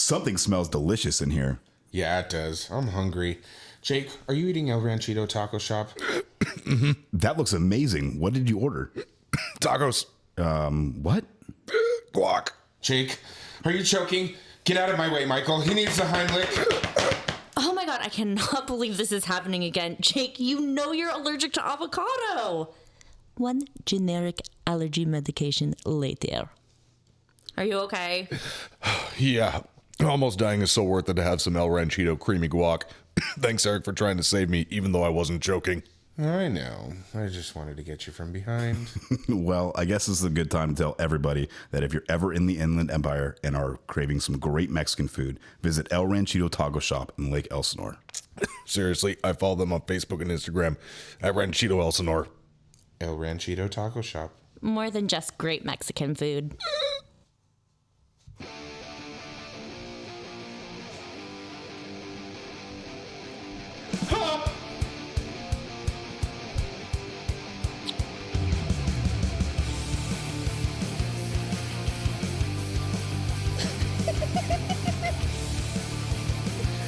Something smells delicious in here. Yeah, it does. I'm hungry. Jake, are you eating El Ranchito Taco Shop? That looks amazing. What did you order? Tacos. What? Guac. Jake, are you choking? Get out of my way, Michael. He needs the Heimlich. Oh my god, I cannot believe this is happening again. Jake, you know you're allergic to avocado. One generic allergy medication later. Are you okay? Yeah. Almost dying is so worth it to have some El Ranchito creamy guac. Thanks, Eric, for trying to save me, even though I wasn't joking. I know. I just wanted to get you from behind. Well, I guess this is a good time to tell everybody that if you're ever in the Inland Empire and are craving some great Mexican food, visit El Ranchito Taco Shop in Lake Elsinore. Seriously, I follow them on Facebook and Instagram at Ranchito Elsinore. El Ranchito Taco Shop. More than just great Mexican food.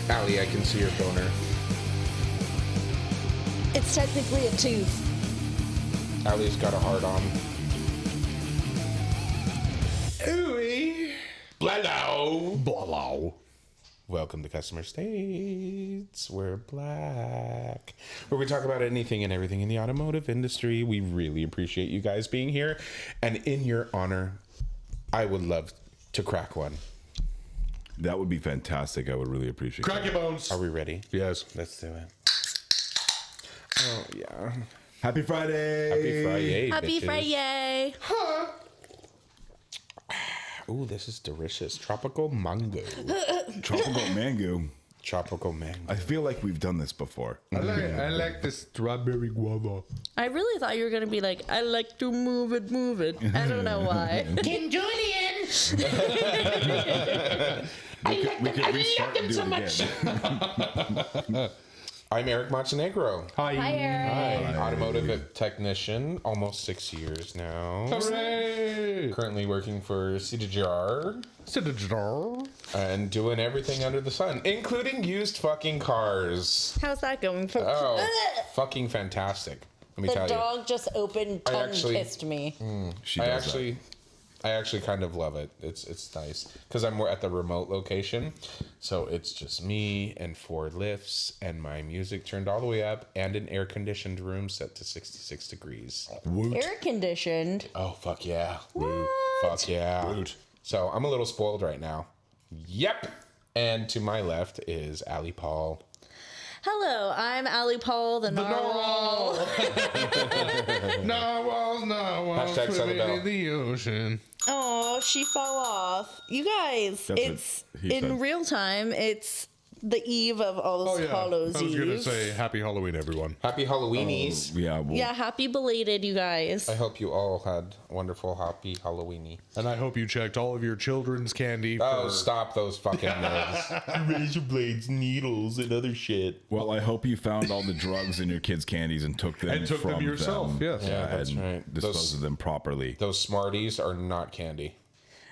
Allie, I can see your boner. It's technically a tooth. Allie's got a hard on. Ooey. Blah-low. Blah. Welcome to Customer States. We're black. Where we talk about anything and everything in the automotive industry. We really appreciate you guys being here. And in your honor, I would love to crack one. That would be fantastic. I would really appreciate Crack your bones. Are we ready? Yes. Let's do it. Oh, yeah. Happy Friday. Happy Friday, Happy bitches. Friday. Ooh, this is delicious. Tropical mango. Tropical mango. Tropical mango. I feel like we've done this before. I like the strawberry guava. I really thought you were going to be like, I like to move it, move it. I don't know why. King Julian! We could restart and do it again. I'm Eric Montenegro. Hi. Hi, Eric. Hi. Automotive technician, almost 6 years now. Hooray. Currently working for CDJR Sit a jar. and doing everything under the sun, including used fucking cars. How's that going? Oh, fucking fantastic. Let me The tell dog just opened, I tongue actually- kissed me. She you. does I actually kind of love it. It's nice because I'm at the remote location, so it's just me and 4 lifts and my music turned all the way up and an air conditioned room set to 66 degrees. Woot. Air conditioned. Oh fuck yeah! What? Fuck yeah! Woot. So I'm a little spoiled right now. Yep. And to my left is Allie Paul. Hello, I'm Allie Paul, the narwhal. Narwhals, Hashtag swimming Sunnyvale. in the ocean. Oh, she fell off. You guys, That's it's what he in said. real time. It's the eve of All Hallows I was Eve. going to say happy Halloween, everyone. Happy Halloweenies. Yeah. Well, Yeah, happy belated, you guys. I hope you all had a wonderful happy Halloweeny. And I hope you checked all of your children's candy Oh, for... stop those fucking nerds. Razor blades, needles, and other shit. Well, I hope you found all the drugs in your kids' candies and took them And took them from yourself, yes. Yeah, that's and right. Dispose of them properly. Those Smarties are not candy.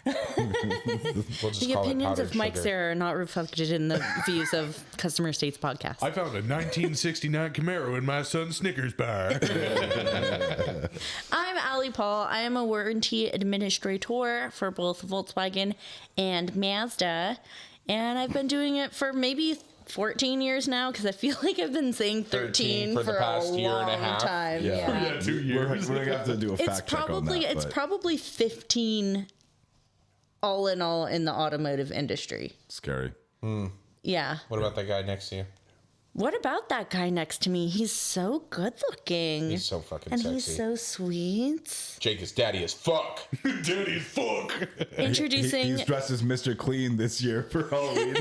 We'll just The call it opinions powdered of Mike sugar. Sarah are not reflected in the views of Customer States podcast. I found a 1969 Camaro in my son's Snickers bar. I'm Allie Paul. I am a warranty administrator for both Volkswagen and Mazda, and I've been doing it for maybe 14 years now because I feel like I've been saying 13 for the past a year and a long half. time. Yeah. 2 years. We're gonna have to do a It's fact check on probably that. it's but probably 15 all in all in the automotive industry. scary. Yeah. What about that guy next to you? What about that guy next to me? He's so good looking. He's so fucking and sexy. he's so sweet. Jake is daddy as fuck. Daddy, fuck. Introducing He's dressed as Mr. Clean this year for Halloween.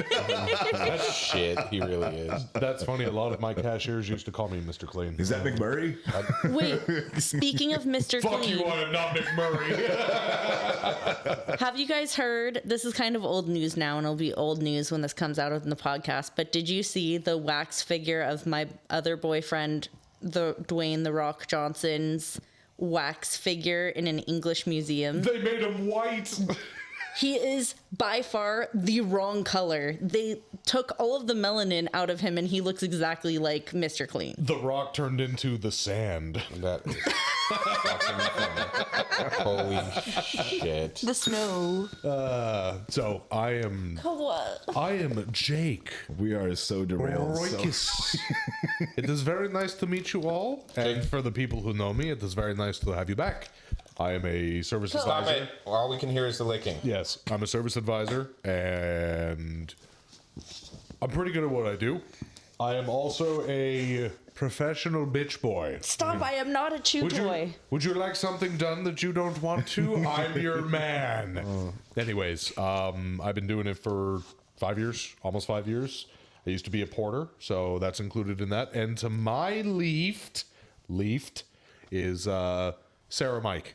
That's shit. He really is. That's funny. A lot of my cashiers used to call me Mr. Clean. Is that McMurray? Wait, speaking of Mr. Fuck Clean, you, I am not McMurray. have you guys heard? This is kind of old news now, and it'll be old news when this comes out in the podcast. But did you see the wax figure of my other boyfriend, the Dwayne the Rock Johnson's wax figure in an English museum? They made him white. He is by far the wrong color. They took all of the melanin out of him and he looks exactly like Mr. Clean. The Rock turned into the sand. That is fucking funny. Holy shit. The snow. So I am Jake We are so derailed. So. Roykis. It is very nice to meet you all. And for the people who know me, it is very nice to have you back. I am a service Stop advisor. it. All we can hear is the licking. Yes, I'm a service advisor, and I'm pretty good at what I do. I am also a professional bitch boy. Stop, I am not a chew toy. Would you like something done that you don't want to? I'm your man. Anyways, I've been doing it for 5 years, almost 5 years. I used to be a porter, so that's included in that. And to my left is Sarah Mike.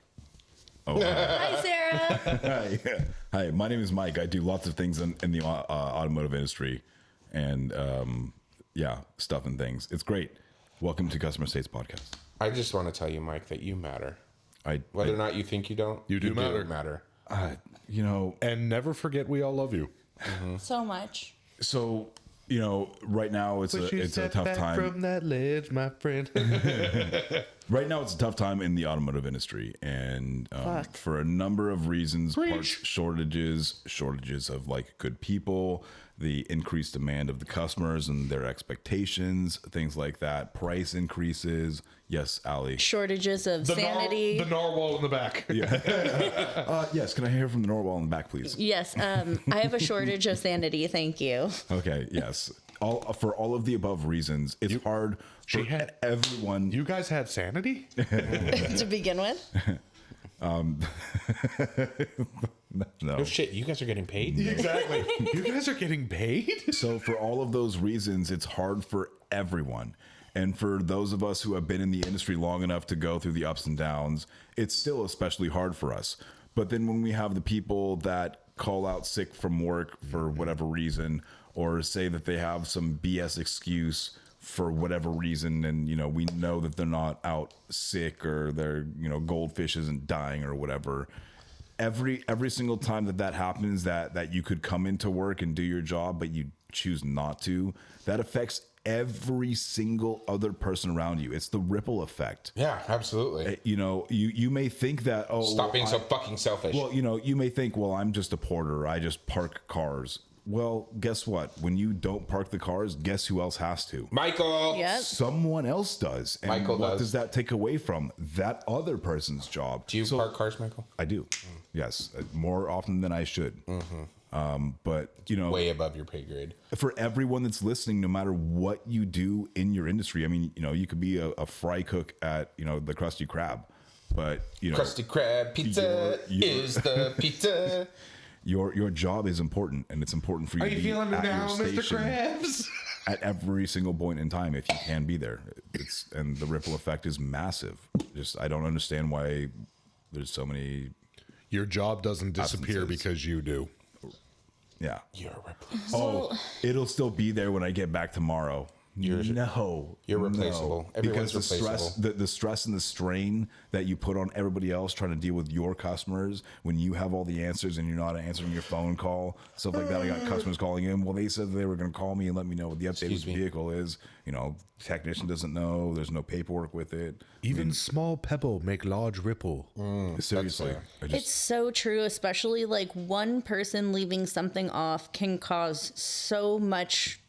Hi, Sarah. Hi, my name is Mike. I do lots of things in the automotive industry and, stuff and things. It's great. Welcome to Customer States Podcast. I just want to tell you, Mike, that you matter. I Whether or not you think you don't, You do matter. matter. And never forget we all love you. So much. So, right now it's a tough time. From that ledge, my friend. Right now, it's a tough time in the automotive industry, and for a number of reasons, parts shortages of like good people, the increased demand of the customers and their expectations, things like that, price increases. Yes, Allie. Shortages of sanity. The narwhal in the back. Yes, can I hear from the Norwal in the back, please? Yes, I have a shortage of sanity. Thank you. Okay, yes. For all of the above reasons, it's hard for everyone. You guys had sanity? To begin with. No. No shit, you guys are getting paid? Exactly. You guys are getting paid? So for all of those reasons, it's hard for everyone. And for those of us who have been in the industry long enough to go through the ups and downs, it's still especially hard for us. But then when we have the people that call out sick from work for whatever reason, or say that they have some BS excuse for whatever reason, and we know that they're not out sick or their goldfish isn't dying or whatever. Every single time that happens, that you could come into work and do your job, but you choose not to, that affects every single other person around you. It's the ripple effect. Yeah, absolutely. You may think that, Stop being so fucking selfish. well, you may think, well, I'm just a porter. I just park cars. Well, guess what? When you don't park the cars, guess who else has to? Michael! Yep. Someone else does. And Michael what does. does that take away from that other person's job? Do you park cars, Michael? I do. Yes, more often than I should. But Way above your pay grade. for everyone that's listening, no matter what you do in your industry, I mean, you could be a fry cook at the Krusty Krab, but Krusty Krab pizza is the pizza. your job is important, and it's important for you to be at your station Krabs? at every single point in time if you can be there. And the ripple effect is massive. I don't understand why there's so many. Your job doesn't disappear Absences. because you do. Yeah. You're a replaceable. It'll still be there when I get back tomorrow. You're replaceable. Everyone's because the stress and the strain that you put on everybody else trying to deal with your customers when you have all the answers and you're not answering your phone call, stuff like that. I got customers calling in. Well, they said they were going to call me and let me know what the update of the vehicle is. Technician doesn't know. There's no paperwork with it. Even small pebble make large ripple. Seriously, It's so true, especially like one person leaving something off can cause so much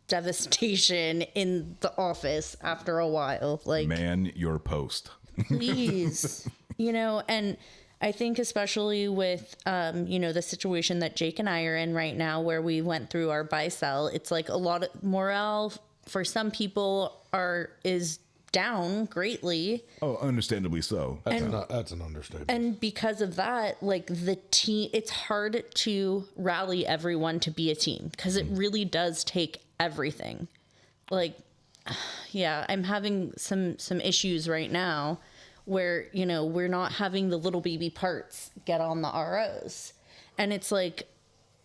devastation in the office after a while. Like, man your post. please, and I think especially with, the situation that Jake and I are in right now, where we went through our buy sell, it's like a lot of morale for some people is down greatly. Oh, understandably so. That's an understatement. And because of that, like the team, it's hard to rally everyone to be a team because it really does take everything. Like, yeah, I'm having some issues right now where, we're not having the little baby parts get on the ROs. And it's like,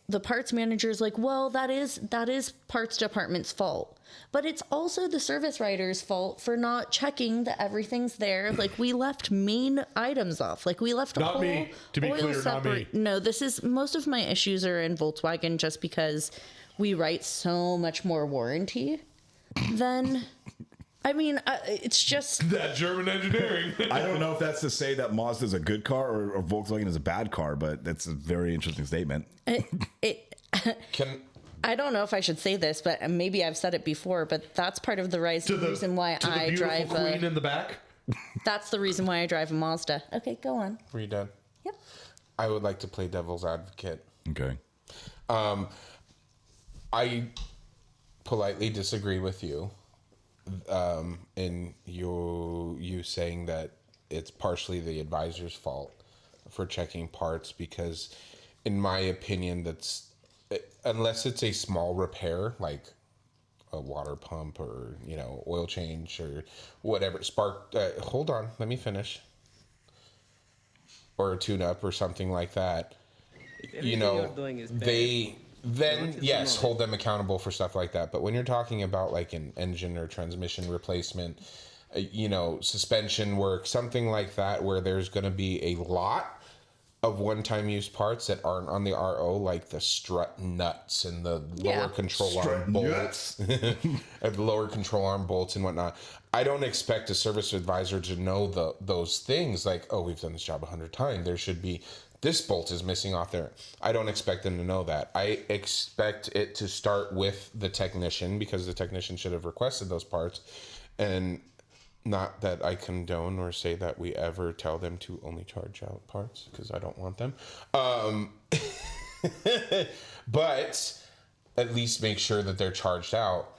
the parts manager is like, well, that is parts department's fault, but it's also the service writer's fault for not checking that everything's there. Like, we left main items off. Like, we left a Not whole me. To be oil clear, not me. No, this is, most of my issues are in Volkswagen just because we write so much more warranty than, I mean, it's just, That German engineering. I don't know if that's to say that Mazda is a good car or Volkswagen is a bad car, but that's a very interesting statement. Can I don't know if I should say this, but maybe I've said it before, but that's part of the reason why to the I beautiful drive queen in the back. that's the reason why I drive a Mazda. Okay, go on. Are you done? Yep. I would like to play devil's advocate. Okay. I politely disagree with you in you saying that it's partially the advisor's fault for checking parts, because in my opinion, that's, unless it's a small repair like a water pump or, you know, oil change or whatever, hold on, let me finish, or a tune-up or something like that, you know, you're doing is bad, then yes, hold them accountable for stuff like that. But when you're talking about like an engine or transmission replacement, you know, suspension work, something like that, where there's going to be a lot of one-time use parts that aren't on the RO, like the strut nuts and the lower control arm bolts, the lower control arm bolts and whatnot. I don't expect a service advisor to know those things. Like, oh, we've done this job 100 times. There should be, this bolt is missing off there. I don't expect them to know that. I expect it to start with the technician, because the technician should have requested those parts. And not that I condone or say that we ever tell them to only charge out parts, because I don't want them. But at least make sure that they're charged out.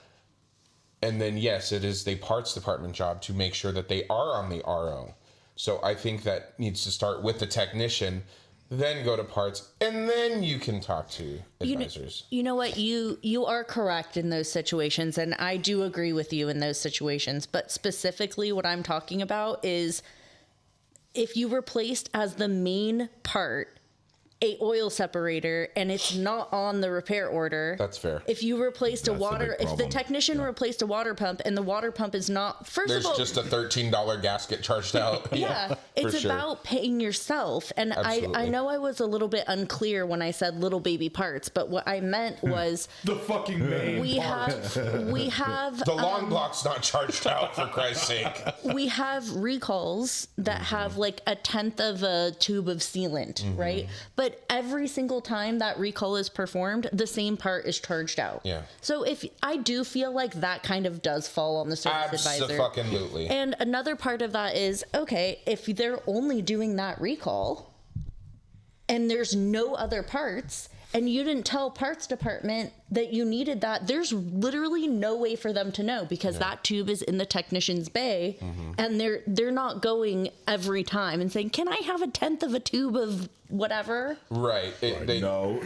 And then, yes, it is the parts department job to make sure that they are on the RO. So I think that needs to start with the technician, then go to parts, and then you can talk to advisors. You know what? You are correct in those situations, and I do agree with you in those situations. But specifically, what I'm talking about is if you replaced as the main part a oil separator and it's not on the repair order. That's fair. If you replaced That's a water, big if the problem. technician replaced a water pump and the water pump is not, There's just a $13 gasket charged out. yeah, it's sure. about paying yourself. And I Absolutely. know I was a little bit unclear when I said little baby parts, but what I meant was The fucking main we part. have The long block's not charged out, for Christ's sake. we have recalls that have like a tenth of a tube of sealant, right? But every single time that recall is performed, the same part is charged out. Yeah. So if I do feel like that kind of does fall on the service advisor. Abso-fucking-lutely. And another part of that is, okay, if they're only doing that recall and there's no other parts, and you didn't tell parts department that you needed that, there's literally no way for them to know, because that tube is in the technician's bay, and they're not going every time and saying, can I have a tenth of a tube of whatever? Right. No.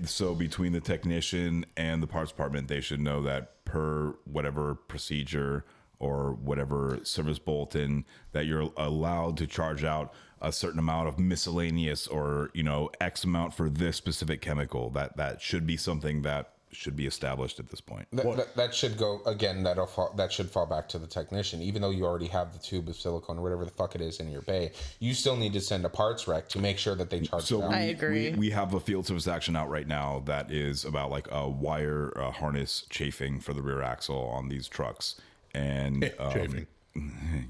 So between the technician and the parts department, they should know that per whatever procedure or whatever service bulletin that you're allowed to charge out a certain amount of miscellaneous, or, you know, X amount for this specific chemical. That should be something that should be established at this point. That should go, again, that should fall back to the technician. Even though you already have the tube of silicone or whatever the fuck it is in your bay, you still need to send a parts rec to make sure that they charge it out. I agree. We have a field service action out right now that is about like a wire harness chafing for the rear axle on these trucks. And Chafing.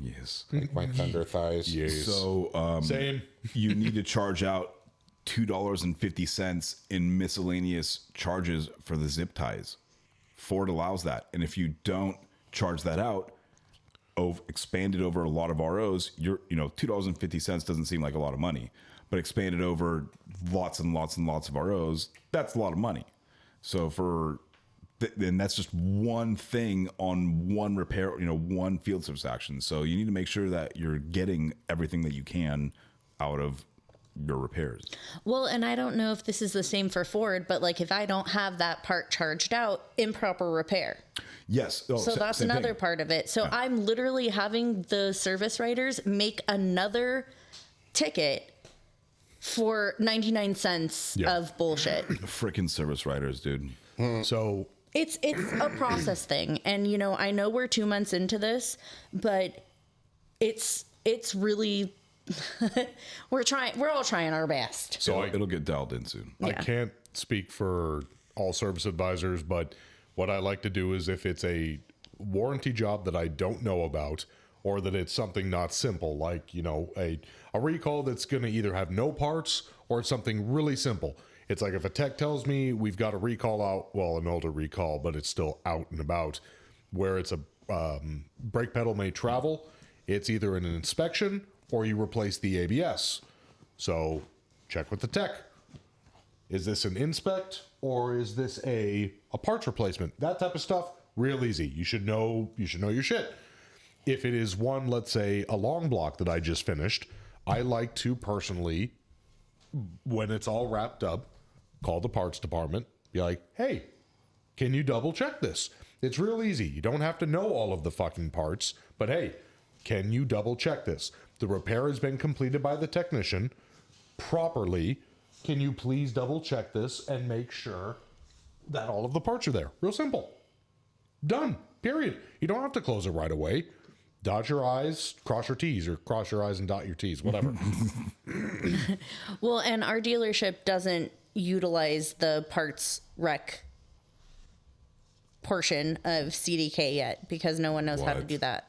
yes. My thunder thighs. Yes. So Same. you need to charge out $2.50 in miscellaneous charges for the zip ties. Ford allows that, and if you don't charge that out, expanded over a lot of ROs, $2.50 doesn't seem like a lot of money, but expanded over lots and lots and lots of ROs, that's a lot of money. So and that's just one thing on one repair, one field service action. So you need to make sure that you're getting everything that you can out of your repairs. Well, and I don't know if this is the same for Ford, but like if I don't have that part charged out, improper repair. Yes. So that's same another thing. part of it. So I'm literally having the service writers make another ticket for 99 cents Yeah. of bullshit. Freaking service writers, dude. So It's a process thing. And you know, I know we're 2 months into this, but it's really we're all trying our best. So It'll get dialed in soon. I can't speak for all service advisors, but what I like to do is if it's a warranty job that I don't know about, or that it's something not simple, like, you know, a recall that's going to either have no parts or it's something really simple. It's like if a tech tells me we've got a recall out, well, an older recall, but it's still out and about, where it's a brake pedal may travel, it's either an inspection or you replace the ABS. So check with the tech. Is this an inspect or is this a parts replacement? That type of stuff, real easy. You should know your shit. If it is one, let's say, a long block that I just finished, I like to personally, when it's all wrapped up, call the parts department, be like, hey, can you double check this? It's real easy. You don't have to know all of the fucking parts, but hey, can you double check this? The repair has been completed by the technician properly. Can you please double check this and make sure that all of the parts are there? Real simple. Done. Period. You don't have to close it right away. Dot your I's, cross your T's, or cross your I's and dot your T's, whatever. Well, and our dealership doesn't utilize the parts rec portion of CDK yet because no one knows how to What? do that.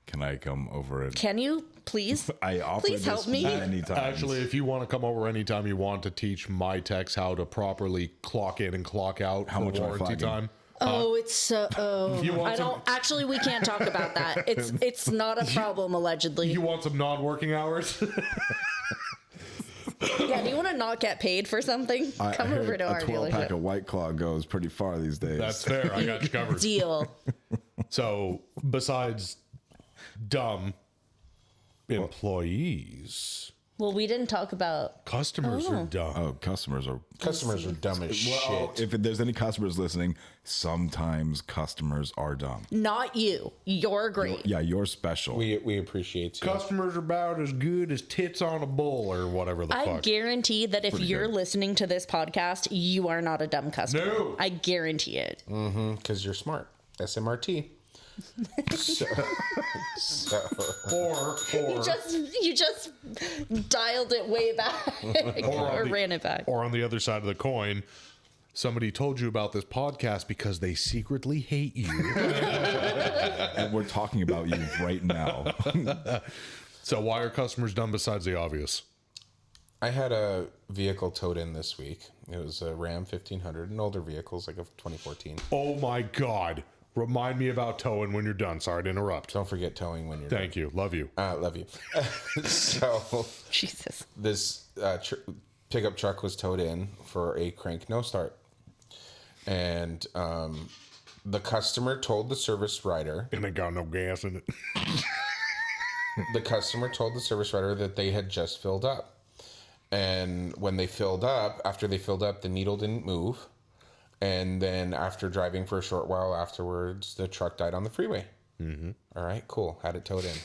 Can I come over and Can you please? I offer Please help this me. many times. Actually, if you want to come over anytime you want to teach my techs how to properly clock in and clock out How for much am I warranty flagging? time. Oh, it's so. Oh, you want I don't. Actually, we can't talk about that. It's not a problem allegedly. You want some non-working hours? Yeah. Do you want to not get paid for something? I Come heard over to our a 12-pack dealership. of White Claw goes pretty far these days. That's fair. I got you covered. Deal. So, besides dumb employees, Well, we didn't talk about. customers are dumb. Oh, customers are. Customers are dumb as Well, shit. if there's any customers listening, sometimes customers are dumb. Not you. You're great. Yeah, you're special. We appreciate you. Customers are about as good as tits on a bull or whatever the I fuck. guarantee that if you're good. listening to this podcast, you are not a dumb customer. No. I guarantee it. Because you're smart. SMRT. so, Or You just dialed it way back or the- ran it back. Or on the other side of the coin, somebody told you about this podcast because they secretly hate you. And we're talking about you right now. So why are customers dumb besides the obvious? I had a vehicle towed in this week. It was a Ram 1500, an older vehicle, it's like a 2014. Oh my God. Remind me about towing when you're done. Sorry to interrupt. Don't forget towing when you're Thank you. Love you. Love you. So Jesus. this pickup truck was towed in for a crank no start. And the customer told the service writer, And it got no gas in it. that they had just filled up. And when they filled up, after they filled up, the needle didn't move. And then after driving for a short while afterwards, the truck died on the freeway. Mm-hmm. All right, cool. Had it towed in.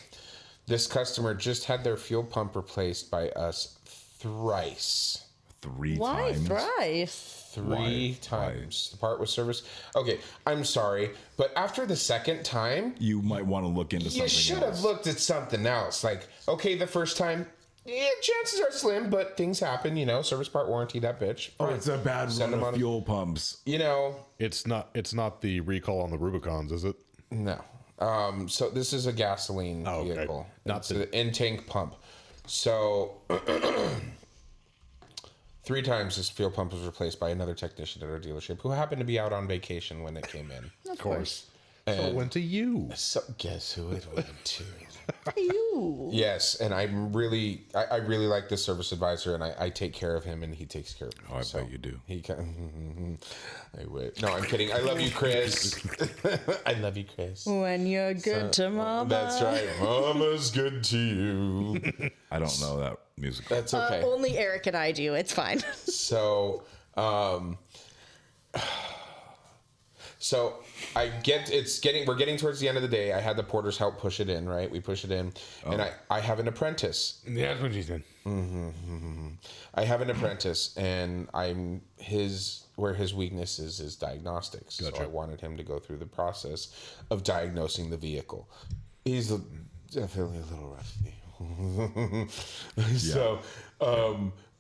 This customer just had their fuel pump replaced by us thrice. Three Why times. thrice? Three times. The part was serviced. Okay, I'm sorry. But after the second time, You might want to look into something you should else. have looked at something else. Like, okay, the first time, yeah, chances are slim, but things happen, you know, service part warranty, that bitch. Oh, it's a bad Send run them of on- fuel pumps. You know, It's not the recall on the Rubicons, is it? no. So this is a gasoline Oh, okay. vehicle. Not It's the- an in-tank pump. So 3 times this fuel pump was replaced by another technician at our dealership who happened to be out on vacation when it came in. Of course. So it went to you. So guess who it went to? You. Yes, and I really like this service advisor, and I take care of him, and he takes care of me. Oh, I bet you do. He I wait. No, I'm kidding. I love you, Chris. I love you, Chris. When you're good to mama. That's right. Mama's good to you. I don't know that musical. That's okay. Only Eric and I do. It's fine. So So we're getting towards the end of the day. I had the porters help push it in, right? We push it in, and I have an apprentice. Yeah, that's what he said. I have an apprentice, and where his weakness is diagnostics. Gotcha. So I wanted him to go through the process of diagnosing the vehicle. He's definitely a little rusty. So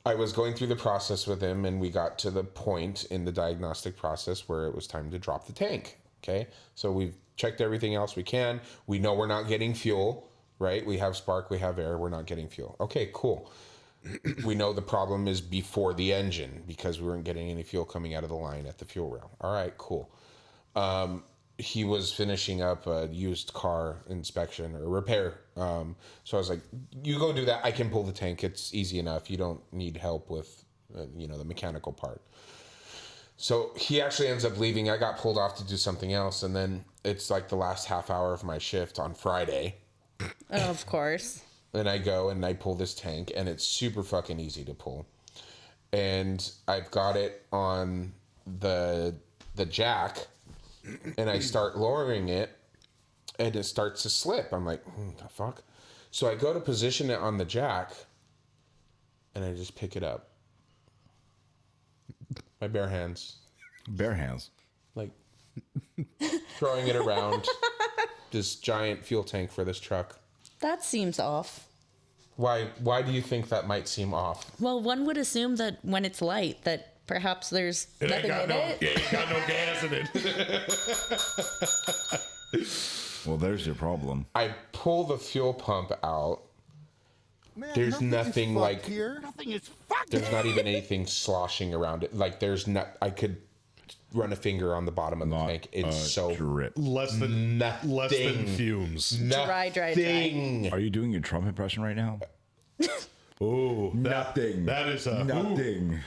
I was going through the process with him, and we got to the point in the diagnostic process where it was time to drop the tank. Okay, so we've checked everything else we can. We know we're not getting fuel, right? We have spark, we have air, we're not getting fuel. Okay, cool. We know the problem is before the engine because we weren't getting any fuel coming out of the line at the fuel rail. All right, cool. He was finishing up a used car inspection or repair. So I was like, you go do that. I can pull the tank. It's easy enough. You don't need help with, the mechanical part. So he actually ends up leaving. I got pulled off to do something else. And then it's like the last half hour of my shift on Friday. Of course. And I go and I pull this tank, and it's super fucking easy to pull. And I've got it on the jack, and I start lowering it, and it starts to slip. I'm like, the fuck? So I go to position it on the jack, and I just pick it up. My bare hands. Bare hands. Like, throwing it around this giant fuel tank for this truck. That seems off. Why do you think that might seem off? Well, one would assume that when it's light, that perhaps there's nothing in it. It ain't got no gas in it. Well, there's your problem. I pull the fuel pump out. There's nothing like here. Nothing is fucked. there's not even anything sloshing around it. Like there's not. I could run a finger on the bottom of the tank. It's so drip. Less than nothing. fumes. Dry. Nothing. Are you doing your Trump impression right now? Oh, Nothing. that is a Nothing.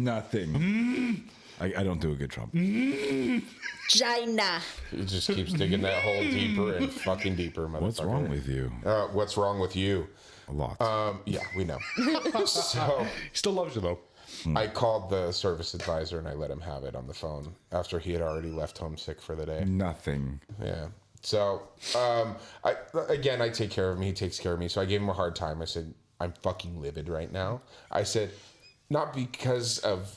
Nothing. I don't do a good Trump. China. It just keeps digging that hole deeper and fucking deeper, motherfucker. What's wrong with you? What's wrong with you? A lot. Yeah, we know. So He still loves you though. I called the service advisor and I let him have it on the phone after he had already left home sick for the day. Nothing. Yeah. So, I take care of him. He takes care of me. So I gave him a hard time. I said, I'm fucking livid right now. I said, not because of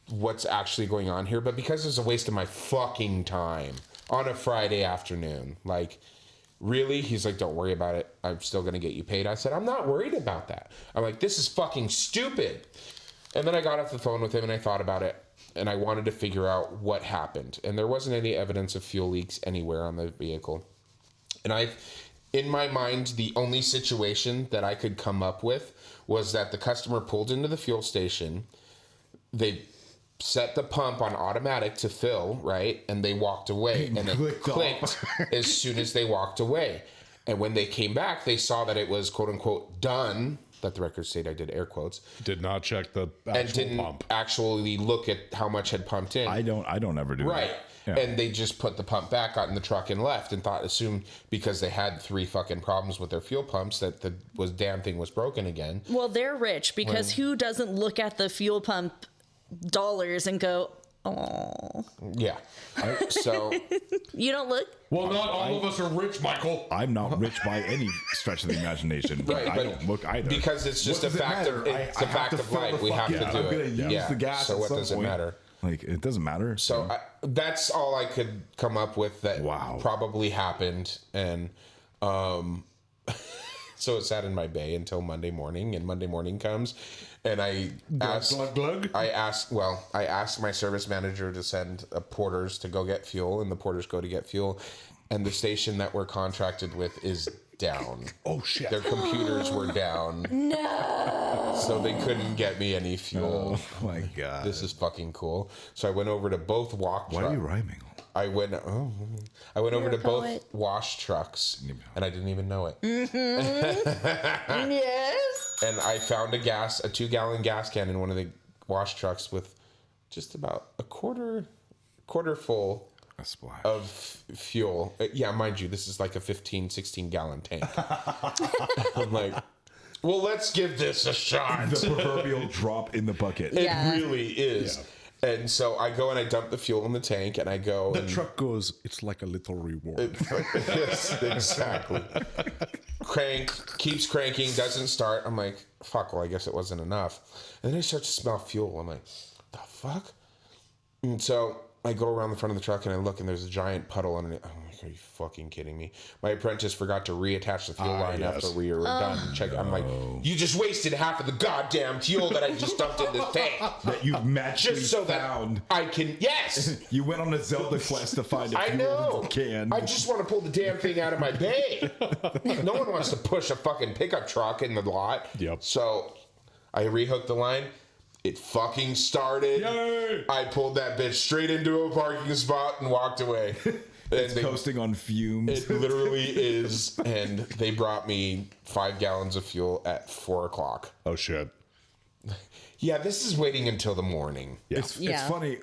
what's actually going on here, but because it's a waste of my fucking time on a Friday afternoon. Like, really? He's like, don't worry about it. I'm still going to get you paid. I said, I'm not worried about that. I'm like, this is fucking stupid. And then I got off the phone with him and I thought about it. And I wanted to figure out what happened. And there wasn't any evidence of fuel leaks anywhere on the vehicle. And in my mind, the only situation that I could come up with was that the customer pulled into the fuel station. They set the pump on automatic to fill, right? And they walked away. And it clicked as soon as they walked away. And when they came back, they saw that it was quote unquote done. Let the record state I did air quotes. Did not check the And actual didn't pump. actually look at how much had pumped in. I don't ever do Right. that. Yeah. And they just put the pump back, got in the truck and left and assumed because they had 3 fucking problems with their fuel pumps that the damn thing was broken again. Well, they're rich because who doesn't look at the fuel pump dollars and go, oh, Yeah. So you don't look? Well, not all of us are rich, Michael. I'm not rich by any stretch of the imagination, but Right, I but don't look either. because it's just a What does it fact of matter? it's I a fact have to of fill life. the We have to fucking- do I'm it. gonna use Yeah. the gas So at what some does it point. matter? Like, it doesn't matter. So that's all I could come up with that Wow. probably happened, and so it sat in my bay until Monday morning. And Monday morning comes, and I asked my service manager to send porters to go get fuel, and the porters go to get fuel, and the station that we're contracted with is down. Oh shit. Their computers were down. No. So they couldn't get me any fuel. oh my god. This is fucking cool. So I went over to both walk Why are you rhyming? I went over You're to a both poet. wash trucks, and I didn't even know it. Yes. And I found a 2-gallon gas can in one of the wash trucks with just about a quarter full A splash. of fuel. Yeah, mind you, this is like a 16 gallon tank. I'm like, well, let's give this a shot. the proverbial drop in the bucket. It Yeah. really is. And so I go and I dump the fuel in the tank, and I go. The truck goes, it's like a little reward. Yes, exactly. Keeps cranking, doesn't start. I'm like, fuck, well, I guess it wasn't enough. And then I start to smell fuel. I'm like, the fuck? And so I go around the front of the truck and I look, and there's a giant puddle underneath. I'm like, are you fucking kidding me? My apprentice forgot to reattach the fuel line yes. after we were done. I'm like, you just wasted half of the goddamn fuel that I just dumped in this tank. That you magically Just so found. that I can, yes. You went on a Zelda quest to find a I fuel know. can. I just want to pull the damn thing out of my bay. No one wants to push a fucking pickup truck in the lot. Yep. So I rehooked the line. It fucking started. Yay! I pulled that bitch straight into a parking spot and walked away. It's coasting on fumes. It literally is. And they brought me 5 gallons of fuel at 4 o'clock. Oh, shit. Yeah, this is waiting until the morning. It's Yeah. funny.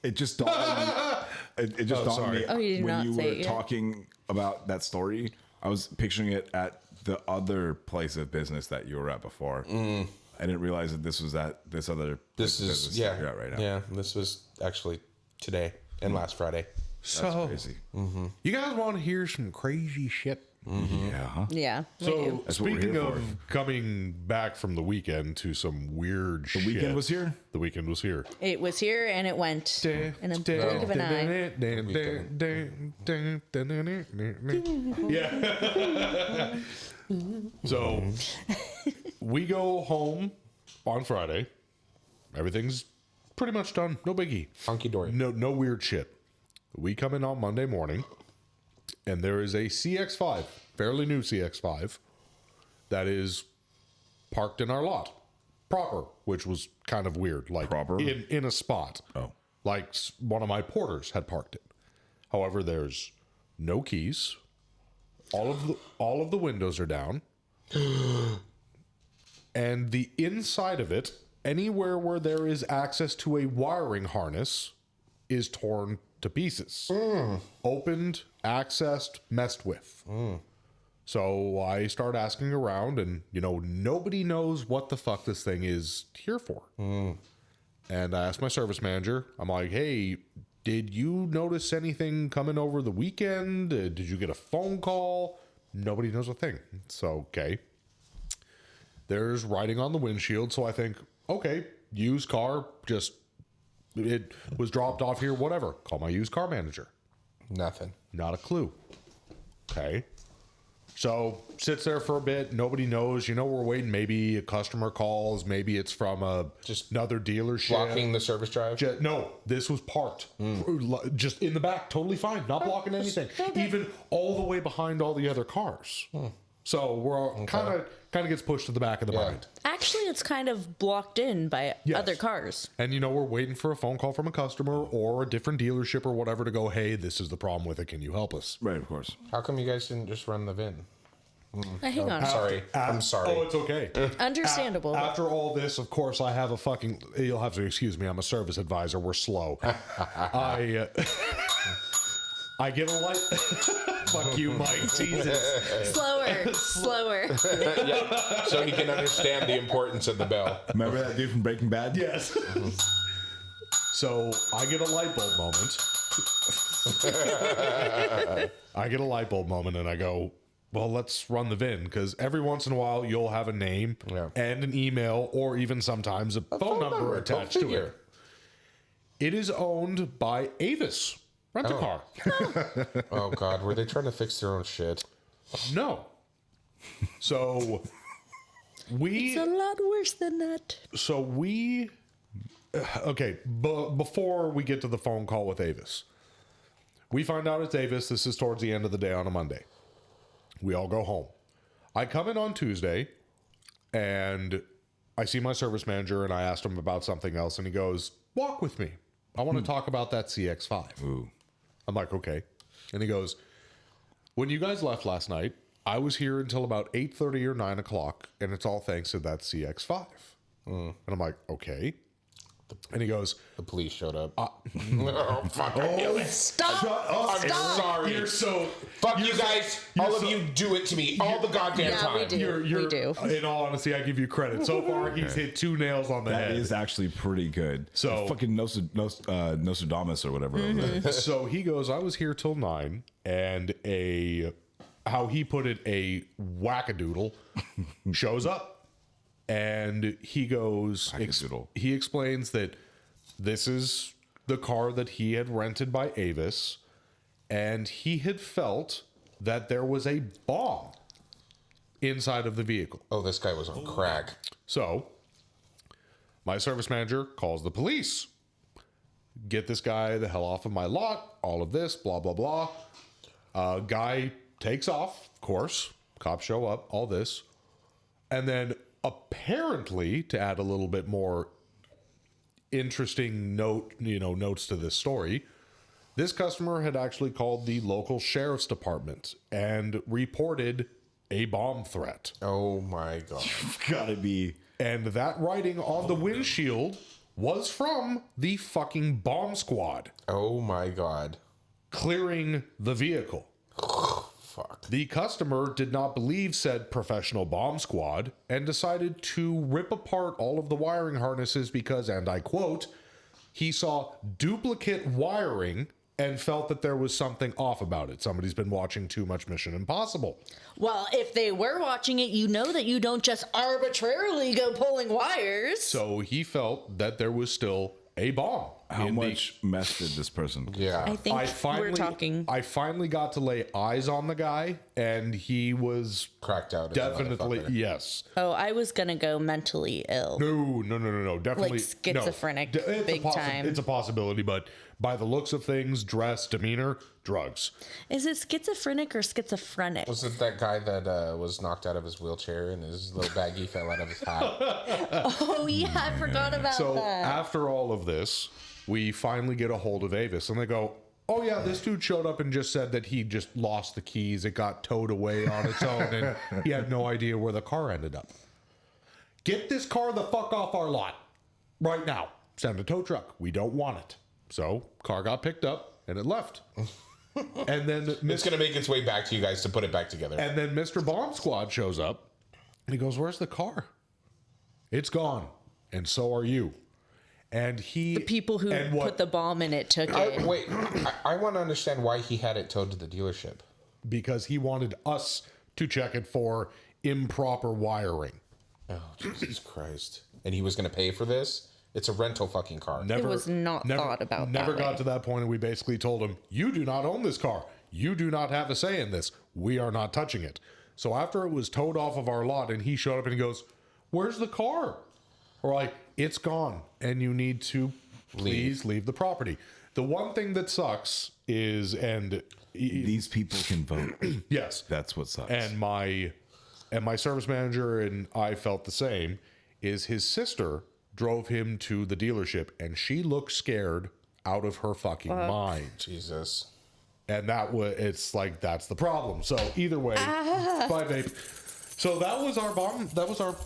It just dawned on me. It just dawned on me Oh, you did when not you say were it yet. talking about that story. I was picturing it at the other place of business that you were at before. I didn't realize that this was at this other. This place of is, business yeah. that you're at right now. Yeah, this was actually today and last Friday. So, Crazy. you guys want to hear some crazy shit? Yeah. Huh? Yeah. we So, do. That's what we're speaking here of for. coming back from the weekend to some weird shit. The weekend was here. The weekend was here. It was here and it went in a blink of an eye. Yeah. So we go home on Friday. Everything's pretty much done. No biggie. Hunky dory. No weird shit. We come in on Monday morning, and there is a CX5, fairly new CX5, that is parked in our lot. Proper, which was kind of weird. Like Proper? in a spot. Oh. Like one of my porters had parked it. However, there's no keys. All of the windows are down. And the inside of it, anywhere where there is access to a wiring harness, is torn to pieces. Opened, accessed, messed with. So I start asking around, and nobody knows what the fuck this thing is here for. And I asked my service manager, I'm like, hey, did you notice anything coming over the weekend? Did you get a phone call? Nobody knows a thing. So, okay. There's writing on the windshield, so I think, okay, used car, just, it was dropped off here, whatever. Call my used car manager. Nothing. Not a clue. Okay. So sits there for a bit. Nobody knows. We're waiting. Maybe a customer calls. Maybe it's from Just another dealership. Blocking the service drive. No, this was parked. Just in the back. Totally fine. Not blocking anything. Even all the way behind all the other cars. So we're kind of gets pushed to the back of the mind. Actually, it's kind of blocked in by Yes. other cars. And we're waiting for a phone call from a customer or a different dealership or whatever to go, hey, this is the problem with it. Can you help us? Right. Of course. How come you guys didn't just run the VIN? Hang on. Sorry. I'm sorry. Oh, it's okay. Understandable. After all this, of course, I have a fucking. You'll have to excuse me. I'm a service advisor. We're slow. I get a light. Fuck you, Mike. Jesus. Slower. Yeah, so he can understand the importance of the bell. Remember that dude from Breaking Bad? Yes. So I get a light bulb moment. And I go, well, let's run the VIN, because every once in a while you'll have a name and an email or even sometimes a phone number attached to it. It is owned by Avis Rent-A-Car. Oh God, were they trying to fix their own shit? No. So It's a lot worse than that. Okay, before we get to the phone call with Avis, we find out it's Avis. This is towards the end of the day on a Monday. We all go home. I come in on Tuesday, and I see my service manager, and I asked him about something else, and he goes, walk with me. I want to talk about that CX-5. Ooh. I'm like, okay. And he goes, when you guys left last night, I was here until about 8:30 or 9 o'clock, and it's all thanks to that CX-5. And I'm like, okay. And he goes, The police showed up. Oh, fuck. I knew it. Stop! I'm sorry. "You're so Fuck you guys. All of you do it to me all the goddamn Yeah, time. we do. You're, We do. In all honesty, I give you credit. So far, he's hit 2 nails on the That head. is actually pretty good. So- fucking Nostradamus or whatever. So he goes, I was here till 9, and how he put it, a wackadoodle shows up. And he goes, Wackadoodle. he explains that this is the car that he had rented by Avis, and he had felt that there was a bomb inside of the vehicle. Oh, this guy was on crack. So, my service manager calls the police. Get this guy the hell off of my lot, all of this, blah, blah, blah. Guy takes off, of course. Cops show up, all this. And then, apparently, to add a little bit more interesting notes to this story, this customer had actually called the local sheriff's department and reported a bomb threat. Oh my god. Gotta be. And that writing on the windshield was from the fucking bomb squad Oh my god. clearing the vehicle. Fuck. The customer did not believe said professional bomb squad and decided to rip apart all of the wiring harnesses because, and I quote, he saw duplicate wiring and felt that there was something off about it. Somebody's been watching too much Mission Impossible. Well, if they were watching it, you know that you don't just arbitrarily go pulling wires. So he felt that there was still a bomb. How in the- much mess did this person? Yeah. I think we're talking. I finally got to lay eyes on the guy, and he was Cracked out. as a definitely, motherfucker. yes. Oh, I was gonna go mentally ill. No. Definitely Like schizophrenic, no. It's big a time. It's a possibility, but by the looks of things, dress, demeanor, drugs. Is it schizophrenic or schizophrenic? Was it that guy that was knocked out of his wheelchair and his little baggie fell out of his hat? Oh yeah, I forgot about So that. after all of this, we finally get a hold of Avis, and they go, "Oh yeah, this dude showed up and just said that he just lost the keys. It got towed away on its own, and he had no idea where the car ended up. Get this car the fuck off our lot right now. Send a tow truck. We don't want it." So car got picked up and it left. And then It's gonna make its way back to you guys to put it back together. And then Mr. Bomb Squad shows up and he goes, "Where's the car? It's gone. And so are you." And The people who and what- put the bomb in it took it. Wait, I want to understand why he had it towed to the dealership. because he wanted us to check it for improper wiring. Oh, Jesus Christ. And he was going to pay for this? It's a rental fucking car. was not thought about Never that got way. to that point, and we basically told him, "You do not own this car. You do not have a say in this. We are not touching it." So after it was towed off of our lot, and he showed up and he goes, "Where's the car?" We're like, "It's gone, and you need to please leave the property." The one thing that sucks is, These people can vote. yes, That's what sucks. and my service manager and I felt the same, is his sister drove him to the dealership and she looked scared out of her fucking mind. Jesus. And it's like, that's the problem. So either way, bye babe. So that was our bomb. That was our,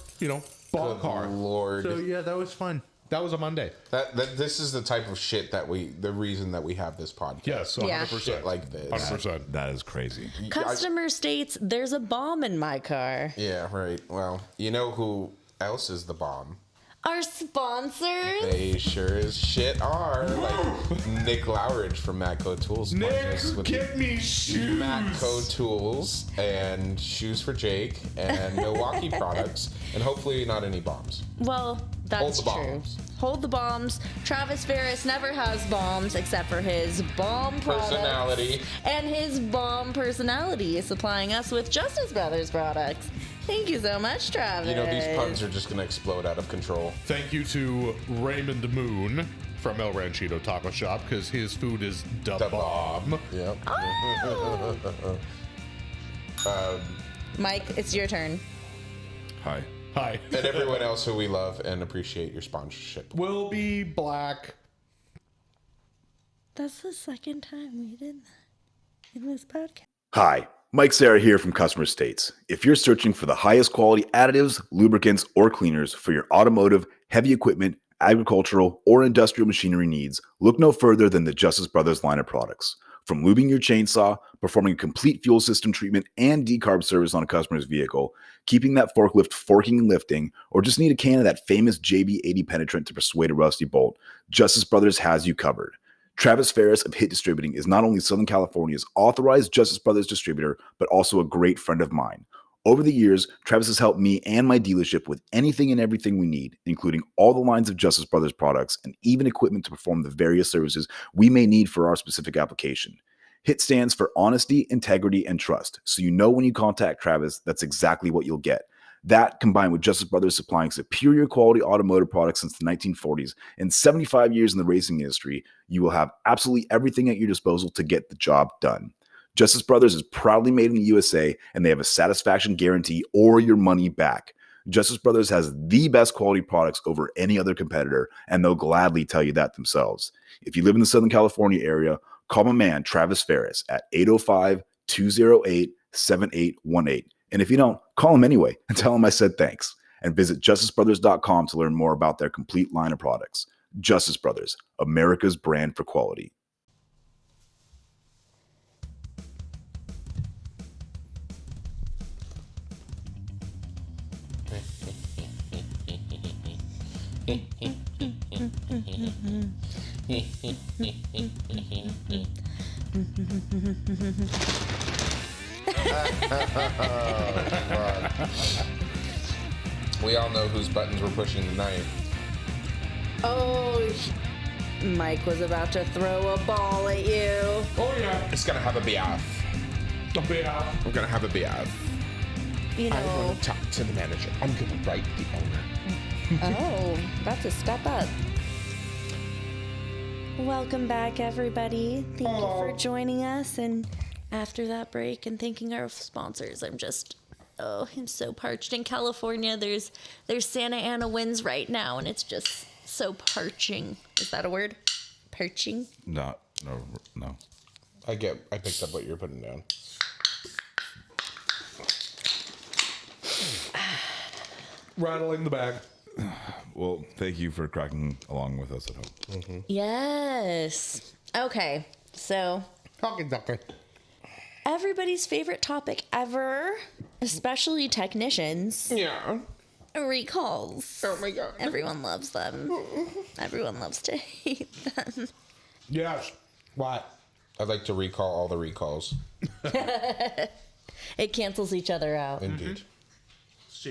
bomb car. Lord. So yeah, that was fun. That was a Monday. That this is the type of shit that the reason that we have this podcast. Yes, Yeah. 100%. Shit like this. 100%. That is crazy. Customer states there's a bomb in my car. Yeah, right. Well, you know who else is the bomb? Our sponsors? They sure as shit are. Like Nick Lowridge from Matco Tools. partners Nick, with get me shoes. Matco Tools and Shoes for Jake and Milwaukee products. And hopefully not any bombs. Well, that's Hold the true. bombs. Hold the bombs. Travis Ferris never has bombs except for his bomb products Personality. and his bomb personality is supplying us with Justice Brothers products. Thank you so much, Travis. You know, these puns are just going to explode out of control. Thank you to Raymond Moon from El Ranchito Taco Shop, because his food is da The bomb. Yep. Mike, it's your turn. Hi. Hi. And everyone else who we love and appreciate your sponsorship. Will be black. That's the second time we did that in this podcast. Hi, Mike Sarah here from Customer States. If you're searching for the highest quality additives, lubricants, or cleaners for your automotive, heavy equipment, agricultural, or industrial machinery needs, look no further than the Justice Brothers line of products. From lubing your chainsaw, performing a complete fuel system treatment and decarb service on a customer's vehicle, keeping that forklift forking and lifting, or just need a can of that famous JB80 penetrant to persuade a rusty bolt, Justice Brothers has you covered. Travis Ferris of Hit Distributing is not only Southern California's authorized Justice Brothers distributor, but also a great friend of mine. Over the years, Travis has helped me and my dealership with anything and everything we need, including all the lines of Justice Brothers products and even equipment to perform the various services we may need for our specific application. HIT stands for honesty, integrity, and trust. So you know when you contact Travis, that's exactly what you'll get. That, combined with Justice Brothers supplying superior quality automotive products since the 1940s and 75 years in the racing industry, you will have absolutely everything at your disposal to get the job done. Justice Brothers is proudly made in the USA, and they have a satisfaction guarantee or your money back. Justice Brothers has the best quality products over any other competitor, and they'll gladly tell you that themselves. If you live in the Southern California area, call my man Travis Ferris at 805-208-7818. And if you don't, call him anyway and tell him I said thanks. And visit justicebrothers.com to learn more about their complete line of products. Justice Brothers, America's brand for quality. We all know whose buttons we're pushing tonight. Oh, Mike was about to throw a ball at you. Oh, yeah. It's gonna have a BF. I'm gonna have a BF. You I know. want to talk to the manager. I'm gonna write the owner. Oh, about to step up. Welcome back, everybody. Thank you for joining us. And after that break and thanking our sponsors, I'm so parched. In California, there's Santa Ana winds right now, and it's just so parching. Is that a word? Parching? No. I picked up what you're putting down. Rattling the bag. Well, thank you for cracking along with us at home. Mm-hmm. Yes. Okay, so everybody's favorite topic ever, especially technicians, Yeah. recalls. Oh my god. Everyone loves them. Everyone loves to hate them. Yes. What? I'd like to recall all the recalls. It cancels each other out. Indeed. So,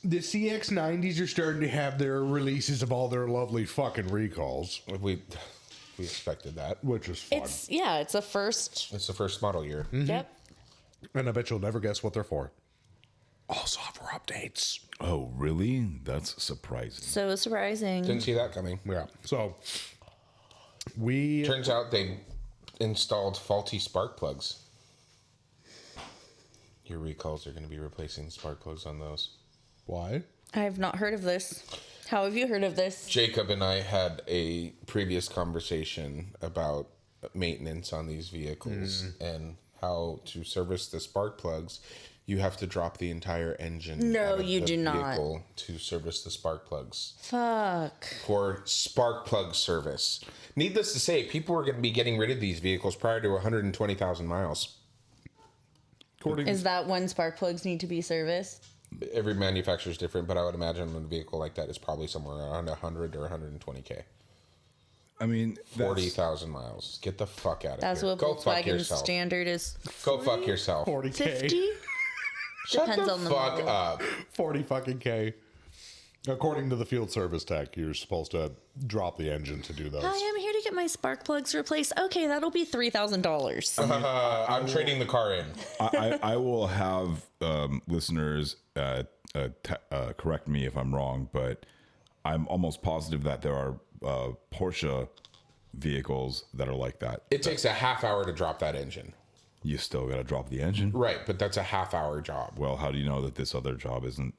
the CX90s are starting to have their releases of all their lovely fucking recalls, We expected that. which is fun. It's a first. It's the first model year. Yep. And I bet you'll never guess what they're for. All software updates. Oh, really? That's surprising. So surprising. Didn't see that coming. Yeah. So, we... Turns out they installed faulty spark plugs. Your recalls are going to be replacing spark plugs on those. Why? I have not heard of this. How have you heard of this? Jacob and I had a previous conversation about maintenance on these vehicles and how to service the spark plugs. You have to drop the entire engine. No, out of you the do not. vehicle to service the spark plugs. Fuck. For spark plug service. Needless to say, people were going to be getting rid of these vehicles prior to 120,000 miles. According Is that when spark plugs need to be serviced? Every manufacturer is different, but I would imagine a vehicle like that is probably somewhere around 100 or 120K. I mean, 40,000 miles. Get the fuck out of That's here. what Go fuck Volkswagen's yourself. standard is. Go fuck yourself. 40K. 50? Shut Depends the on the fuck model. up. 40 fucking K. According to the field service tech, you're supposed to drop the engine to do those. Hi, I'm here to get my spark plugs replaced. Okay, that'll be $3,000. I'm trading the car in. I will have listeners correct me if I'm wrong, but I'm almost positive that there are Porsche vehicles that are like that. It takes a half hour to drop that engine. You still got to drop the engine. Right, but that's a half hour job. Well, how do you know that this other job isn't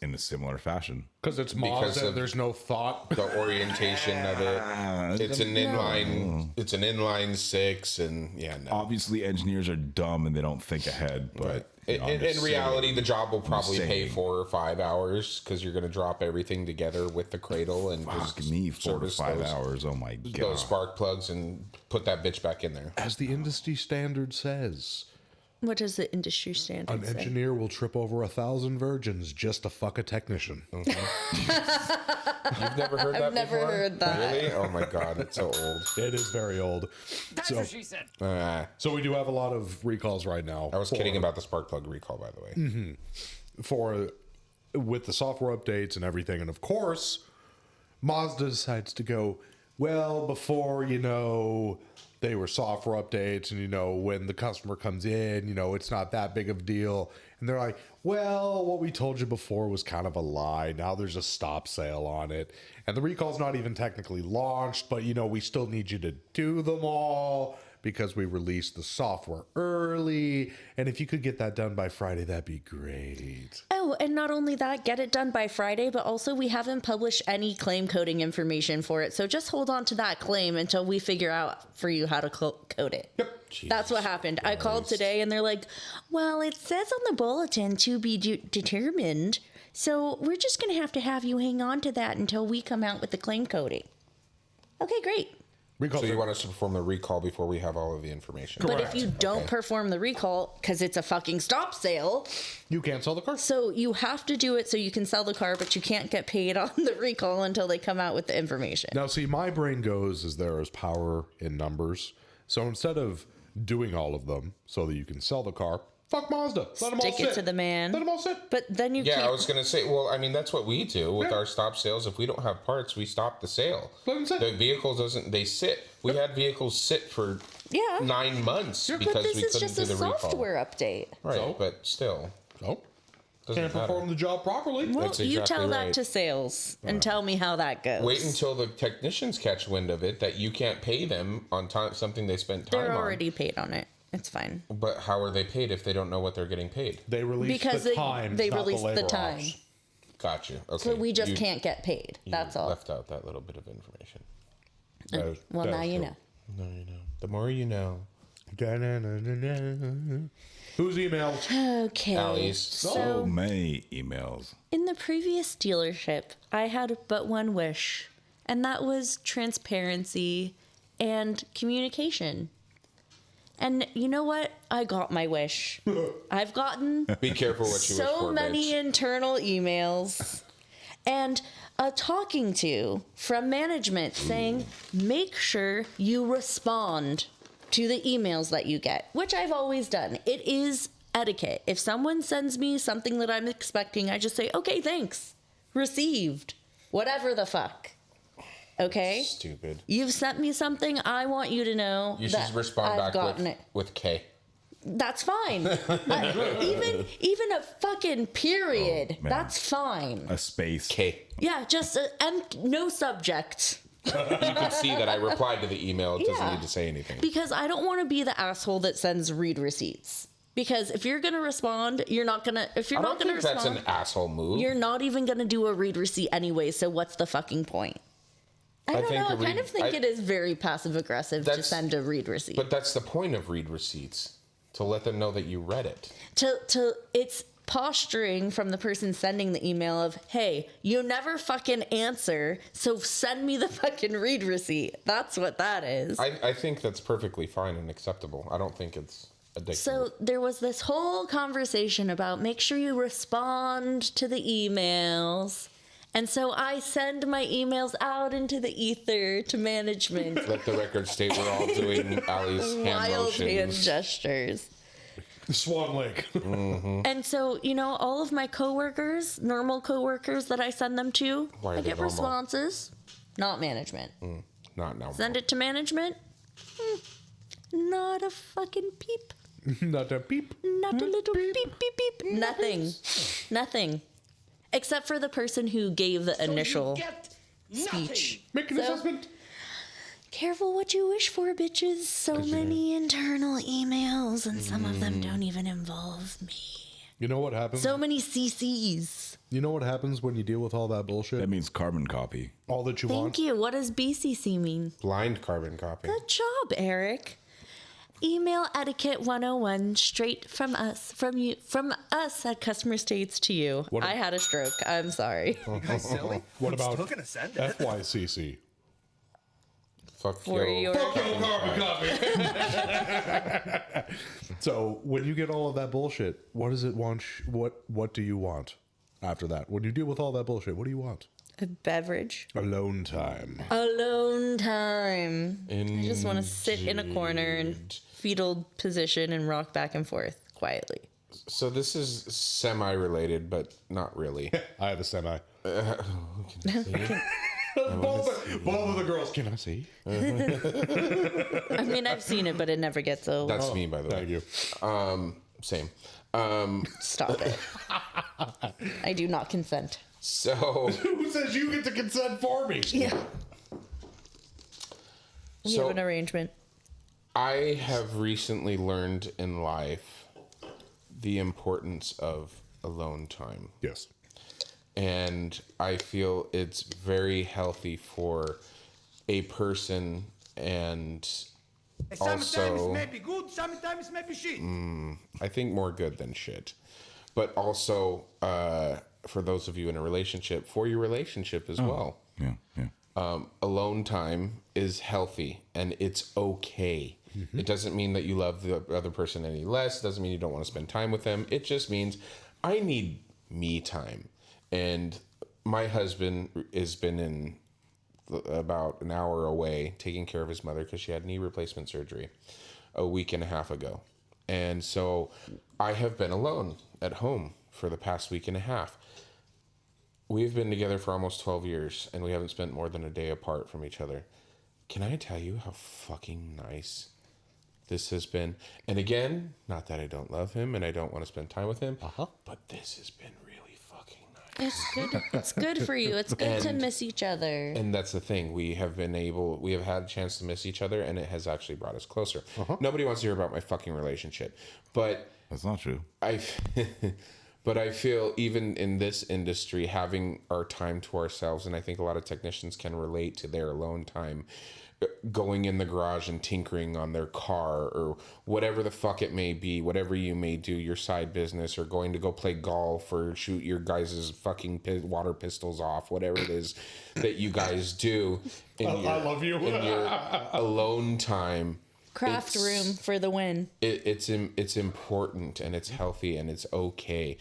in a similar fashion? Because it's Because Mazda, of- there's no thought. The orientation of it. It's an inline. It's an inline six, and yeah, no. Obviously, engineers are dumb and they don't think ahead, but In reality, the job will probably pay saying. 4 or 5 hours because you're going to drop everything together with the cradle and Fuck just me, 4 to service 5 those, hours. Oh my those god. spark plugs and put that bitch back in there. As the industry standard says, What does the industry an standard say? engineer will trip over 1,000 virgins just to fuck a technician. You've never heard that I've never before? heard that. Really? Oh my god, it's so old. It is very old. That's what she said. So we do have a lot of recalls right now. I was kidding about the spark plug recall, by the way. for with the software updates and everything. And of course, Mazda decides to go, well, before, they were software updates and, when the customer comes in, it's not that big of a deal. And they're like, well, what we told you before was kind of a lie. Now there's a stop sale on it. And the recall's not even technically launched, but, we still need you to do them all because we released the software early. And if you could get that done by Friday, that'd be great. Oh, and not only that, get it done by Friday, but also we haven't published any claim coding information for it. So just hold on to that claim until we figure out for you how to code it. Yep. That's what happened. I called today and they're like, well, it says on the bulletin to be determined. So we're just going to have you hang on to that until we come out with the claim coding. Okay, great. Recalls So you are- want us to perform the recall before we have all of the information? But if you don't perform the recall, because it's a fucking stop sale, you can't sell the car. so you have to do it so you can sell the car, but you can't get paid on the recall until they come out with the information. Now, see, my brain goes as there is power in numbers. So instead of doing all of them so that you can sell the car, fuck Mazda. Let them all Stick sit. it to the man. Let them all sit. But then you Yeah, can't. I was going to say, well, I mean, that's what we do with our stop sales. If we don't have parts, we stop the sale. Let them sit. The vehicle doesn't, they sit. We had vehicles sit for Yeah. 9 months But because this we is couldn't just do a the recall. software update. Right, So? but still. Oh, Doesn't can't matter. perform the job properly. Well, That's you exactly tell right. that to sales and tell me how that goes. Wait until the technicians catch wind of it that you can't pay them on time something they spent time They're on. already paid on it. It's fine. But how are they paid if they don't know what they're getting paid? They release Because the they- time. they not release the labor time. hours. Got you. Okay. So we just You- can't get paid. you That's all. Left out that little bit of information. That is- Well, that now is you true. know. No, you know. The more you know. Da-na-na-na-na. Whose emails? Okay. Allie's. So many emails. In the previous dealership, I had but one wish, and that was transparency and communication. And you know what? I got my wish. I've gotten Be careful what you wish so for, many bitch. internal emails and a talking to from management saying, make sure you respond to the emails that you get, which I've always done. It is etiquette. If someone sends me something that I'm expecting, I just say, okay, thanks. Received. Whatever the fuck. Okay? Stupid. You've sent me something. I want you to know You that should respond I've back gotten with, it. with K. That's fine. Even a fucking period. Oh, man. That's fine. A space. K. Yeah, just no subject. You can see that I replied to the email. It doesn't Yeah. need to say anything. Because I don't want to be the asshole that sends read receipts. Because if you're gonna respond, you're not gonna. If you're I not don't gonna think that's respond, an asshole move. you're not even gonna do a read receipt anyway. So what's the fucking point? I don't think know. a I kind read- of think it is very passive aggressive to That's- send a read receipt. But that's the point of read receipts, to let them know that you read it. to it's posturing from the person sending the email of, hey, you never fucking answer, so send me the fucking read receipt. That's what that is. I think that's perfectly fine and acceptable. I don't think it's addictive. So there was this whole conversation about make sure you respond to the emails. And so I send my emails out into the ether to management. Let the record state we're all doing Allie's hand Wild hand motions. gestures. Swan Lake. And so, all of my coworkers, normal coworkers that I send them to, Why are I they get normal? responses. Not management. Not now. Send it to management. Not a fucking peep. Not a peep. Not a little beep, beep, beep. Nothing. Nothing. Except for the person who gave the initial Get speech. Make an So- assessment. Careful what you wish for, bitches. So many internal emails, and some of them don't even involve me. You know what happens? So many CCs. You know what happens when you deal with all that bullshit? That means carbon copy. All that you Thank want? you. What does BCC mean? Blind carbon copy. Good job, Eric. Email etiquette 101 straight from us, from us at Customer States to you. I had a stroke. I'm sorry. You guys silly? What I'm about still gonna send it. FYCC? Fuck For your- carbon copy. So when you get all of that bullshit, what does it want? What do you want after that? When you deal with all that bullshit, what do you want? A beverage. Alone time. Alone time. I just want to sit in a corner in fetal position and rock back and forth quietly. So this is semi-related, but not really. I have a semi. Both of the girls. Can I see? I mean, I've seen it, but it never gets old. That's me, by the way. Thank you. Same. Stop it. I do not consent. So Who says you get to consent for me? Yeah. We So- have an arrangement. I have recently learned in life the importance of alone time. Yes. And I feel it's very healthy for a person, and Sometimes also maybe good, sometimes maybe shit. I think more good than shit. But also for those of you in a relationship, for your relationship as well. Yeah, yeah. Alone time is healthy and it's okay. It doesn't mean that you love the other person any less. It doesn't mean you don't want to spend time with them. It just means I need me time. And my husband has been in about an hour away taking care of his mother because she had knee replacement surgery a week and a half ago. And so I have been alone at home for the past week and a half. We've been together for almost 12 years and we haven't spent more than a day apart from each other. Can I tell you how fucking nice this has been? And again, not that I don't love him and I don't want to spend time with him, but this has been really fucking nice. It's good. It's good for you. It's good to miss each other. And that's the thing. We have had a chance to miss each other and it has actually brought us closer. Nobody wants to hear about my fucking relationship, but That's not true. But I feel even in this industry, having our time to ourselves, and I think a lot of technicians can relate to their alone time, going in the garage and tinkering on their car or whatever the fuck it may be, whatever you may do, your side business, or going to go play golf or shoot your guys' fucking water pistols off, whatever it is that you guys do. I love you. In your alone time. Craft room for the win. It's important and it's healthy and it's okay.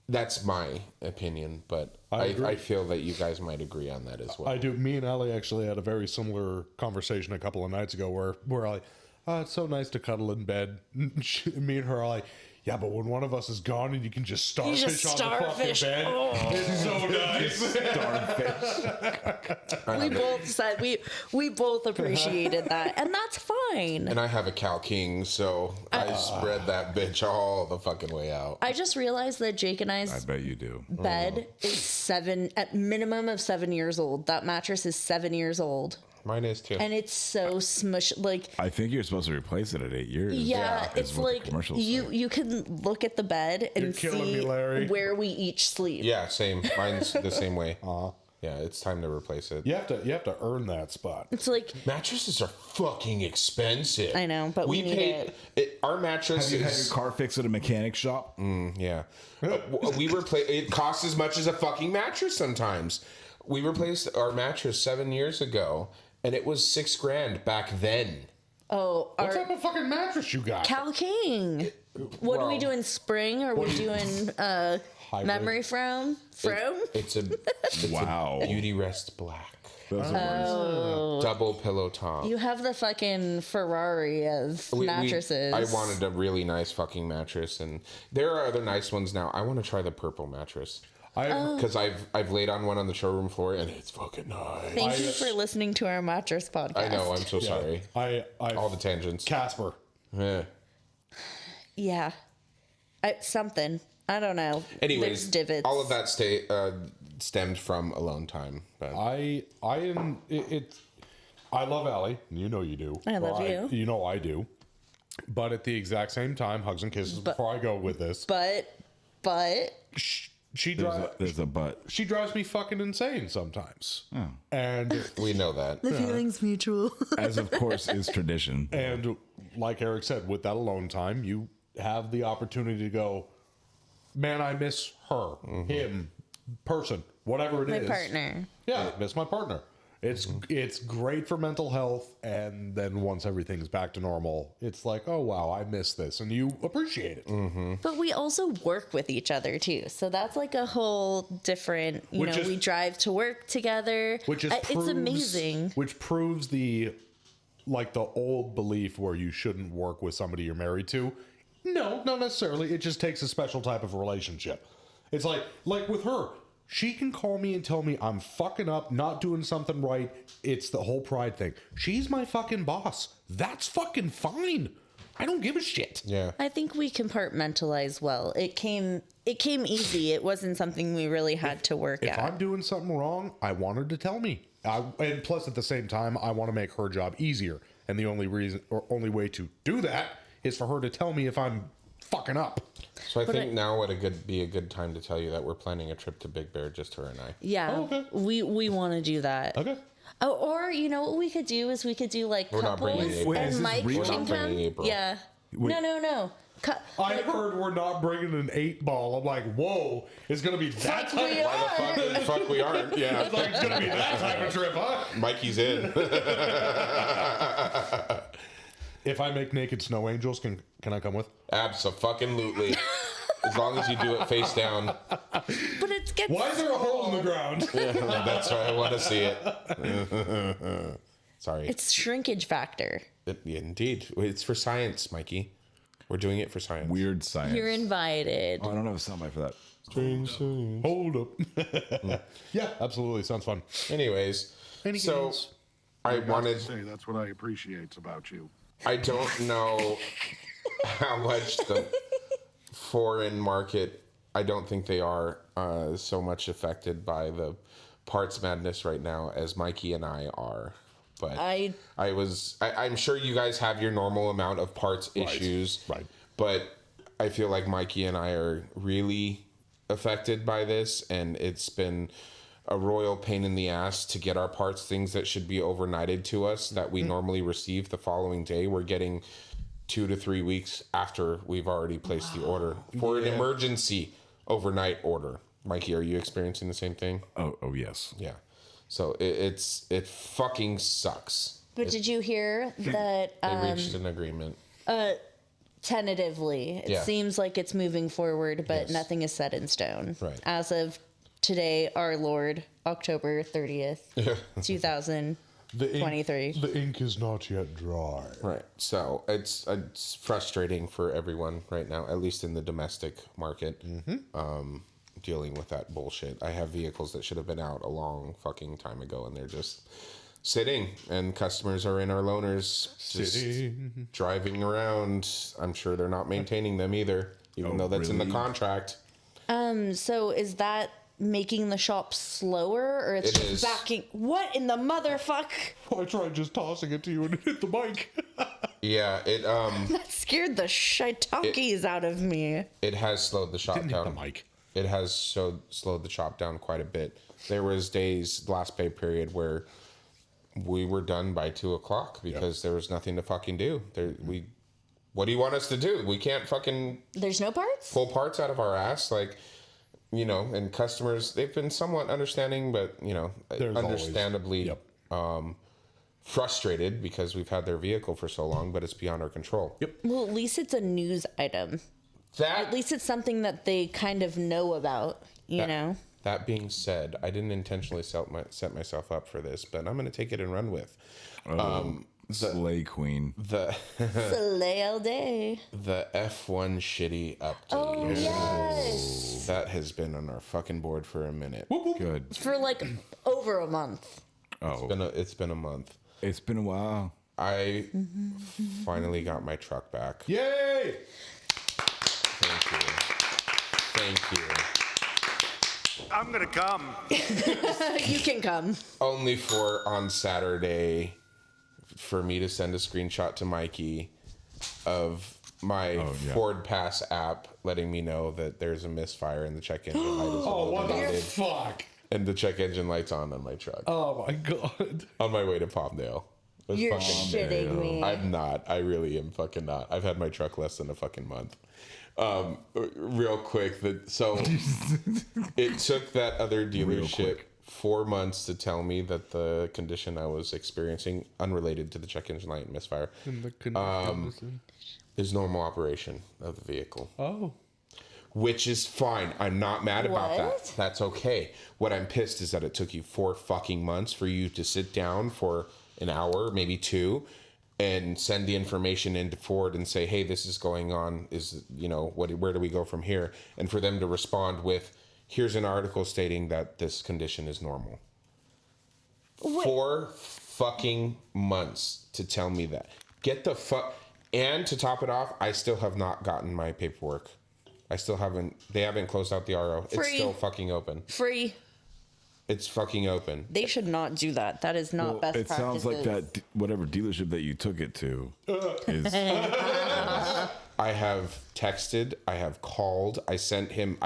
That's my opinion, but I feel that you guys might agree on that as well. I do. Me and Ali actually had a very similar conversation a couple of nights ago where we're like, oh, it's so nice to cuddle in bed. Me and her are like, yeah, but when one of us is gone and you can just starfish on the fucking bed, it's so nice. We both said we both appreciated that, and that's fine. And I have a Cal King, so I spread that bitch all the fucking way out. I just realized that Jake and I I's bet you do. bed is at minimum of 7 years old. That mattress is 7 years old, Mine is too. and it's so smush. Like, I think you're supposed to replace it at 8 years. yeah, is it's what the like commercials say. you can look at the bed and killing me, see Larry. where we each sleep. Yeah, same. Mine's the same way. Yeah, it's time to replace it. You have to earn that spot. It's like, Mattresses are fucking expensive. I know, but we need our mattress Have you had is your car fixed at a mechanic shop? yeah. We replace. It costs as much as a fucking mattress sometimes. We replaced our mattress 7 years ago, and it was $6,000 back then. oh, What our type of fucking mattress you got? Cal King. What do we do in spring? Or we doing memory foam? It's a Wow. Beauty Rest Black. Those are Double pillow top. You have the fucking Ferrari of mattresses. I wanted a really nice fucking mattress, and there are other nice ones now. I want to try the purple mattress because I've laid on one on the showroom floor, and it's fucking nice. Thank you for listening to our mattress podcast. I know. I'm so sorry. I All the tangents. Casper. Yeah. Yeah. Something. I don't know. Anyways, There's divots. all of that stemmed from alone time. But I love Allie. You know you do. I love you. You know I do. But at the exact same time, hugs and kisses before I go with this. But She drives. there's a but. She drives me fucking insane sometimes. And we know that. the feeling's mutual. As of course is tradition. and like Eric said, with that alone time, you have the opportunity to go, man, I miss her, him, person, whatever it My is. partner. Yeah, I miss my partner. It's great for mental health, and then once everything's back to normal, it's like, oh wow, I miss this, and you appreciate it. But we also work with each other too, so that's like a whole different. We drive to work together. It's amazing. Which proves the old belief where you shouldn't work with somebody you're married to. No, not necessarily. It just takes a special type of relationship. It's like with her. She can call me and tell me I'm fucking up, not doing something right. It's the whole pride thing. She's my fucking boss. That's fucking fine. I don't give a shit. Yeah. I think we compartmentalize well. It came easy. It wasn't something we really had to work If at. I'm doing something wrong, I want her to tell me. And plus, at the same time, I want to make her job easier. And the only only way to do that is for her to tell me if I'm fucking up. So I think now would be a good time to tell you that we're planning a trip to Big Bear, just her and I. Yeah, Oh, okay. we want to do that. Okay. Oh, or what we could do is like We're not bringing couples April. Wait, is and this Mike real? We're can not bringing come. April. Yeah. Wait. No. I heard we're not bringing an 8-ball. I'm like, whoa, it's going to be that type we of... Why the fuck we aren't? Yeah. It's like, it's going to be that type of trip, huh? Mikey's in. If I make naked snow angels, can I come with? Abso-fucking-lutely. As long as you do it face down. But it gets. Why is there a hole in the ground? That's why I want to see it. Sorry. It's shrinkage factor. Indeed. It's for science, Mikey. We're doing it for science. Weird science. You're invited. Oh, I don't have a soundbite for that. Hold up. Yeah, absolutely. Sounds fun. Anyways, so games? I wanted... to say that's what I appreciate about you. I don't know how much the foreign market, I don't think they are so much affected by the parts madness right now as Mikey and I are. But I'm sure you guys have your normal amount of parts issues. Right. But I feel like Mikey and I are really affected by this, and it's been a royal pain in the ass to get our parts, things that should be overnighted to us that we normally receive the following day. We're getting 2 to 3 weeks after we've already placed the order for an emergency overnight order. Mikey, are you experiencing the same thing? Oh yes. Yeah. So it fucking sucks. But did you hear that They reached an agreement. tentatively it Yeah. seems like it's moving forward, but Yes. nothing is set in stone. Right. As of today, our Lord, October 30th, 2023. The ink is not yet dry. Right. So it's frustrating for everyone right now, at least in the domestic market, dealing with that bullshit. I have vehicles that should have been out a long fucking time ago, and they're just sitting, and customers are in our loaners just driving around. I'm sure they're not maintaining them either, even though that's in the really? contract. So is that making the shop slower, or it's It just is. backing? What in the motherfuck? I tried just tossing it to you and it hit the mic. Yeah, That scared the shiitakes out of me. it has slowed the shop Didn't hit down. the mic. It has slowed the shop down quite a bit. There was days last pay period where we were done by 2:00 because there was nothing to fucking do. What do you want us to do? We can't fucking There's no parts? pull parts out of our ass, and customers, they've been somewhat understanding, but There's understandably always- frustrated because we've had their vehicle for so long, but it's beyond our control. Yep. Well, at least it's a news item. At least it's something that they kind of know about, you know? That being said, I didn't intentionally set myself up for this, but I'm going to take it and run with. Slay Queen. The Slay all day. the F1 shitty update. Oh, yes. That has been on our fucking board for a minute. Good. For like over a month. Oh, It's been a month. it's been a while. I finally got my truck back. Yay! Thank you. I'm gonna come. You can come. Only for on Saturday for me to send a screenshot to Mikey of my Ford Pass app letting me know that there's a misfire and the check engine light is Oh, what the illuminated. fuck? And the check engine light's on my truck. Oh my god. On my way to Palmdale. You're fucking shitting me. I'm not. I really am fucking not. I've had my truck less than a fucking month. Real quick, so it took that other dealership 4 months to tell me that the condition I was experiencing, unrelated to the check engine light misfire, is normal operation of the vehicle. Oh. Which is fine. I'm not mad about that. What? That's okay. What I'm pissed is that it took you 4 fucking months for you to sit down for an hour, maybe 2, and send the information into Ford and say, hey, this is going on. Is, where do we go from here? And for them to respond with, here's an article stating that this condition is normal. Wait. 4 fucking months to tell me that. Get the fuck. And to top it off, I still have not gotten my paperwork. They haven't closed out the RO. It's Free. still fucking open. Free. It's fucking open. They should not do that. That is not best It practices. sounds like that whatever dealership that you took it to is. I have texted, I have called, I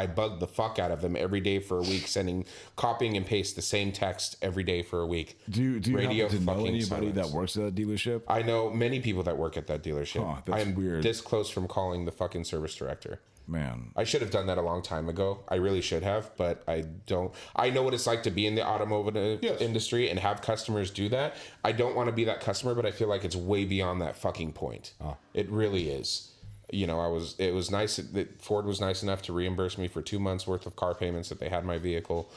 bugged the fuck out of them every day for a week, copying and paste the same text every day for a week. Do you Radio happen to know fucking anybody silence. that works at that dealership? I know many people that work at that dealership. Huh, that's I'm weird. this close from calling the fucking service director. Man, I should have done that a long time ago. I really should have, but I don't. I know what it's like to be in the automotive industry and have customers do that. I don't want to be that customer, but I feel like it's way beyond that fucking point. It really is. It was nice that Ford was nice enough to reimburse me for 2 months worth of car payments that they had my vehicle.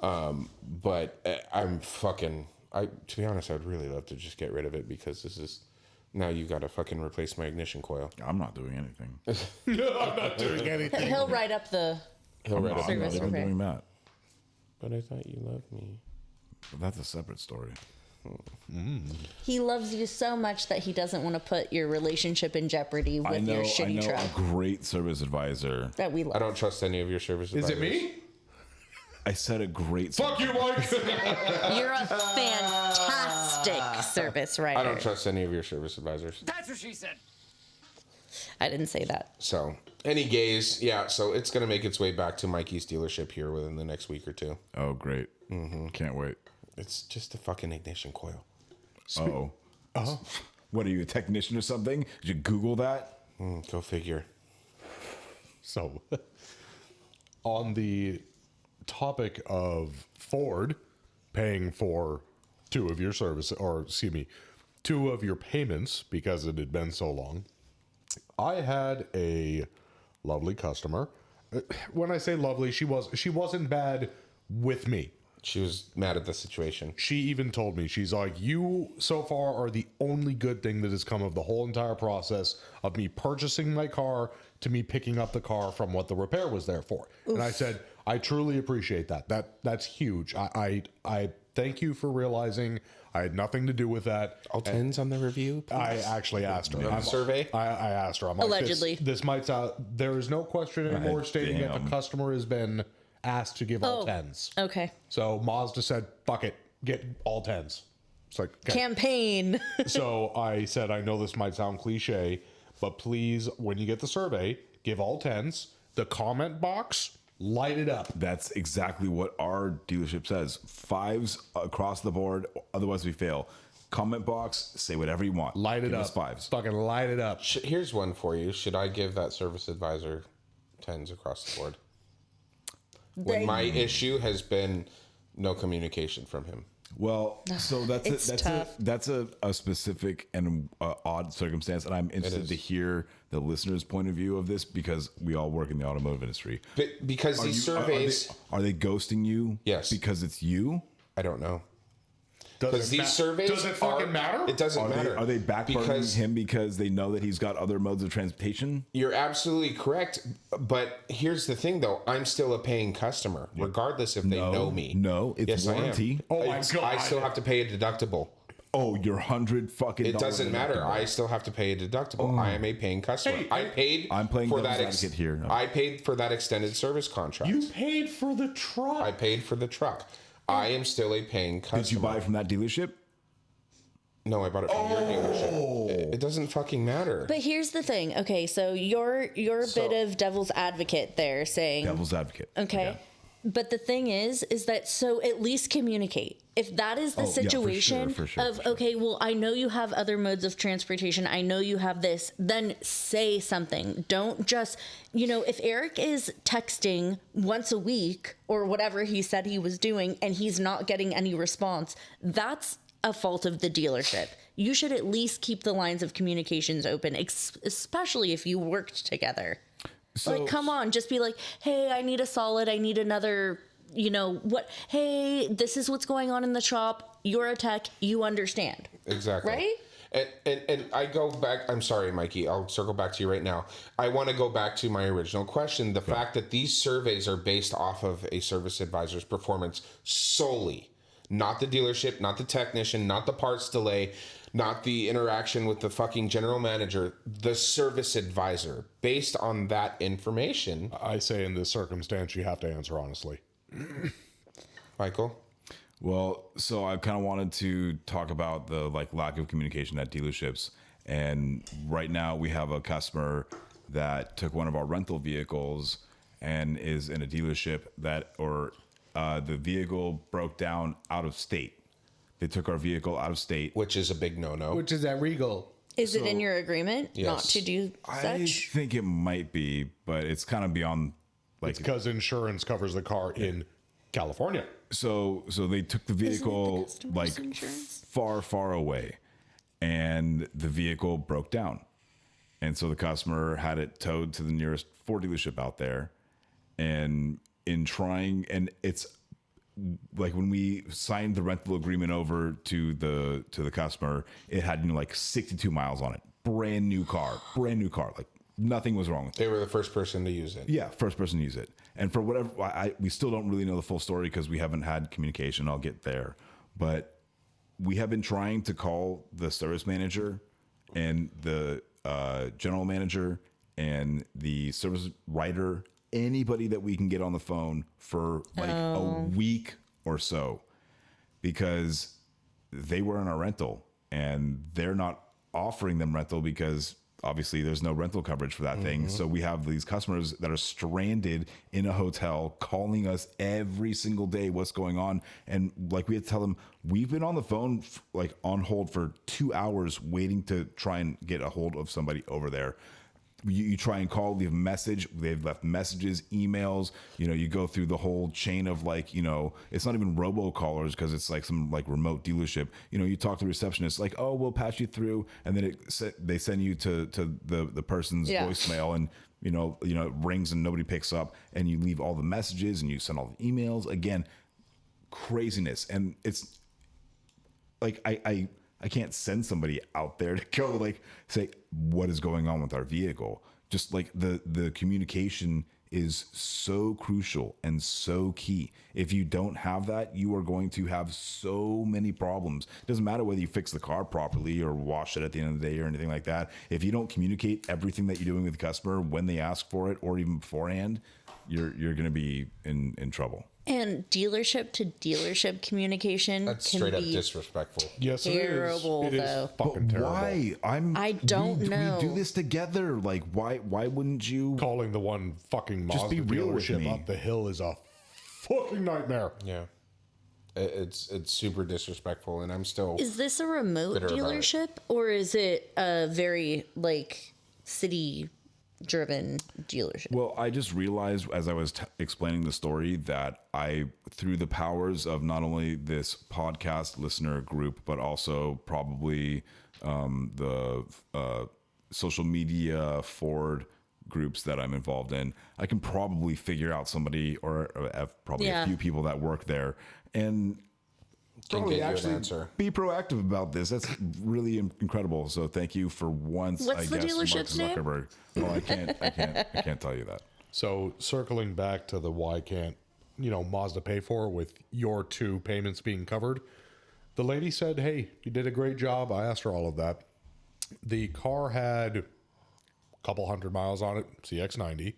But to be honest, I'd really love to just get rid of it because this is, now you got to fucking replace my ignition coil. I'm not doing anything. I'm not doing anything. He'll write up the He'll write up I'm not service even repair. doing that. But I thought you loved me. But that's a separate story. He loves you so much that he doesn't want to put your relationship in jeopardy with your I shitty know truck a great service advisor. that we love. I don't trust any of your service Is advisors. it me? I said a great. Fuck you, Mike. You're a fantastic service writer. I don't trust any of your service advisors. That's what she said. I didn't say that. So, any gays, so it's going to make its way back to Mikey's dealership here within the next week or 2. Oh, great! Can't wait. It's just a fucking ignition coil. What are you, a technician or something? Did you Google that? Go figure. So, on the topic of Ford paying for 2 of your service, or excuse me, 2 of your payments because it had been so long, I had a lovely customer. When I say lovely, she wasn't bad with me. She was mad at the situation. She even told me, she's like, you so far are the only good thing that has come of the whole entire process of me purchasing my car to me picking up the car from what the repair was there for. Oof. And I said, I truly appreciate that. That's huge. I thank you for realizing I had nothing to do with that. All 10s on the review, please? I actually asked her. Survey? I asked her. I'm like, Allegedly. this might sound, there is no question anymore stating that the damn. customer has been asked to give all 10s. Okay. So Mazda said, fuck it, get all 10s. It's like, okay. Campaign. So I said, I know this might sound cliche, but please, when you get the survey, give all 10s. The comment box, light it up. That's exactly what our dealership says. 5s across the board, otherwise we fail. Comment box, say whatever you want. Light it Give up. us 5s. Fucking light it up. Here's one for you. Should I give that service advisor 10s across the board? When my issue has been no communication from him. Well, so that's It's tough. that's a specific and odd circumstance, and I'm interested to hear the listener's point of view of this because we all work in the automotive industry. But because these surveys, are they ghosting you? Yes. because it's you. I don't know. Does Because it these surveys does it fucking matter? It doesn't Are matter. they backburning because him because they know that he's got other modes of transportation? You're absolutely correct. But here's the thing, though. I'm still a paying customer, regardless if they know me. No, it's Yes, warranty. Oh my I God. still have to pay a deductible. Oh, your $100 fucking. It doesn't matter. deductible. I still have to pay a deductible. I am a paying customer. Hey, I paid. I'm playing for devil's that advocate here. I paid for that extended service contract. You paid for the truck. I paid for the truck. I am still a paying customer. Did you buy it from that dealership? No, I bought it from your dealership. It doesn't fucking matter. But here's the thing. Okay, so you're a bit of devil's advocate there saying, Devil's advocate. okay, But the thing is that so at least communicate. If that is the Oh, yeah, for sure, situation for sure, of, for sure. okay, well, I know you have other modes of transportation. I know you have this. Then say something. Don't just, if Eric is texting once a week or whatever he said he was doing and he's not getting any response, that's a fault of the dealership. You should at least keep the lines of communications open, especially if you worked together. So, Come on, just be like, hey, I need a solid. I need another, what? Hey, this is what's going on in the shop. You're a tech. You understand. Exactly. Right? And I go back. I'm sorry, Mikey. I'll circle back to you right now. I want to go back to my original question. The fact that these surveys are based off of a service advisor's performance solely, not the dealership, not the technician, not the parts delay, not the interaction with the fucking general manager, the service advisor. Based on that information, I say in this circumstance, you have to answer honestly. Michael. well, so I kind of wanted to talk about the lack of communication at dealerships. And right now we have a customer that took one of our rental vehicles and is in a dealership the vehicle broke down out of state. They took our vehicle out of state. Which is a big no-no. Which is that Regal? Is it in your agreement not Yes. to do I such? think it might be, but it's kind of beyond It's because insurance covers the car in California. so they took the vehicle customer's insurance? far away, and the vehicle broke down, and so the customer had it towed to the nearest Ford dealership out there. And in trying, and it's like when we signed the rental agreement over to the customer, it had 62 miles on it, brand new car, like nothing was wrong with it. They were the first person to use it. Yeah, first person to use it. And for whatever, we still don't really know the full story because we haven't had communication. I'll get there. But we have been trying to call the service manager and the general manager and the service writer, anybody that we can get on the phone for a week or so, because they were in our rental and they're not offering them rental because obviously there's no rental coverage for that thing. So we have these customers that are stranded in a hotel calling us every single day what's going on. And we had to tell them, we've been on the phone on hold for 2 hours waiting to try and get a hold of somebody over there. You try and call, leave a message. They've left messages, emails. You go through the whole chain of it's not even robocallers because it's some remote dealership. You talk to the receptionist oh, we'll patch you through, and then they send you to the person's voicemail, and it rings and nobody picks up, and you leave all the messages and you send all the emails again. Craziness, and it's I can't send somebody out there to go say what is going on with our vehicle. Just the communication is so crucial and so key. If you don't have that, you are going to have so many problems. It doesn't matter whether you fix the car properly or wash it at the end of the day or anything like that. If you don't communicate everything that you're doing with the customer when they ask for it or even beforehand, you're going to be in trouble. And dealership to dealership communication That's can straight up be disrespectful. Yes, terrible, it is. It though. is fucking terrible. Why? I don't know. We do this together. Why wouldn't you? Calling the one fucking Mazda Just be real with dealership me. up the hill is a fucking nightmare. Yeah. It's super disrespectful, and I'm still. Is this a remote Bitter about it. dealership or is it a very city driven dealership? Well, I just realized as I was explaining the story that through the powers of not only this podcast listener group, but also probably the social media Ford groups that I'm involved in, I can probably figure out somebody or probably a few people that work there and Can probably get you an actually answer. be proactive about this. That's really incredible. So thank you for once. What's I the guess, dealership's name? Mark Zuckerberg. Well, I can't tell you that. So circling back to the why can't Mazda pay for it with your two payments being covered, the lady said, hey, you did a great job. I asked her all of that. The car had a couple hundred miles on it, CX90,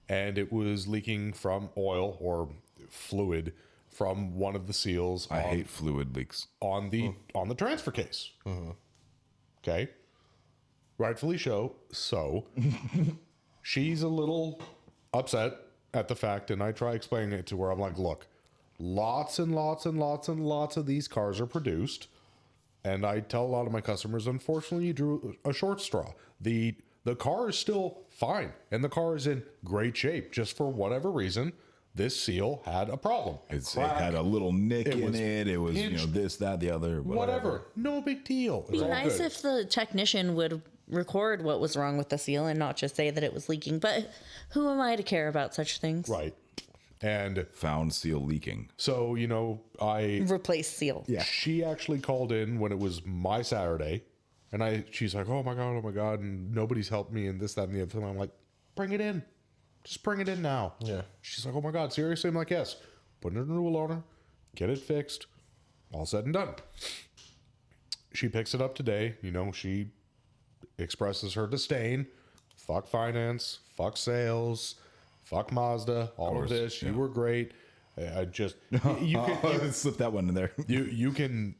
and it was leaking from oil or fluid from one of the seals I hate fluid leaks. on the transfer case. Okay, rightfully so. She's a little upset at the fact, and I try explaining it to her. I'm like, look, lots and lots and lots and lots of these cars are produced. And I tell a lot of my customers, unfortunately, you drew a short straw. The car is still fine, and the car is in great shape. Just for whatever reason, this seal had a problem. It had a little nick in was it. It was, hinged. this, that, the other, Whatever. No big deal. It's Be all nice good. if the technician would record what was wrong with the seal and not just say that it was leaking. But who am I to care about such things? Right. And found seal leaking. so, Replace seal. she actually called in when it was my Saturday, and she's like, oh my God, and nobody's helped me, and this, that, and the other. And I'm like, bring it in. Just bring it in now. Yeah. She's like, oh my God, seriously? I'm like, yes. Put it into a loaner, get it fixed, all said and done. She picks it up today. She expresses her disdain. Fuck finance, fuck sales, fuck Mazda, all of this. You were great. I just you can Slip that one in there. you can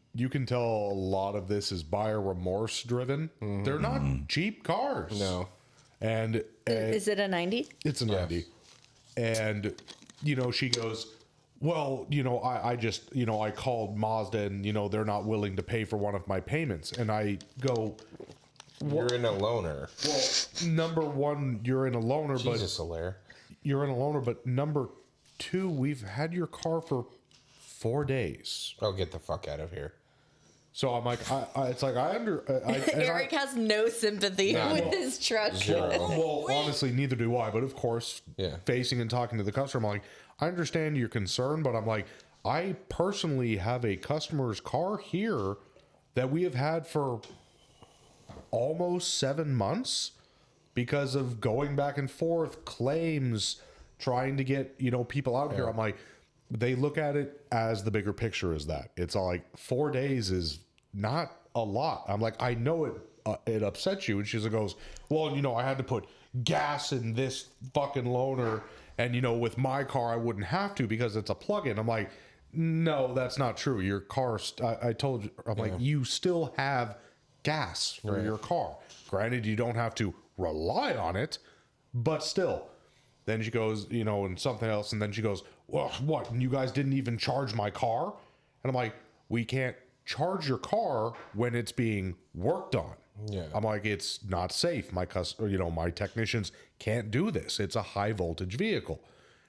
tell a lot of this is buyer remorse driven. They're not cheap cars. No. And Is it a 90? it's a 90. And she goes, well, I just, I called Mazda and they're not willing to pay for one of my payments. And I go, You're in a loaner. well, number one, you're in a loaner, Jesus, Alaire. you're in a loaner, but number two, we've had your car for 4 days. Oh, get the fuck out of here. So I'm like, it's like Eric has no sympathy with his truck. Zero. Well, honestly, neither do I. But of course, Yeah. facing and talking to the customer, I'm like, I understand your concern, but I'm like, I personally have a customer's car here that we have had for almost 7 months because of going back and forth, claims, trying to get, people out here. I'm like, they look at it as the bigger picture is that it's all like 4 days is not a lot. I'm like, I know it upsets you. And she goes, well, I had to put gas in this fucking loaner. And, with my car, I wouldn't have to because it's a plug-in. I'm like, no, that's not true. Your car, I told you, I'm like, you still have gas for your car. Granted, you don't have to rely on it, but still. Then she goes, and something else. And then she goes, well, what? And you guys didn't even charge my car? And I'm like, we can't charge your car when it's being worked on. Yeah. I'm like, it's not safe. My my technicians can't do this. It's a high voltage vehicle.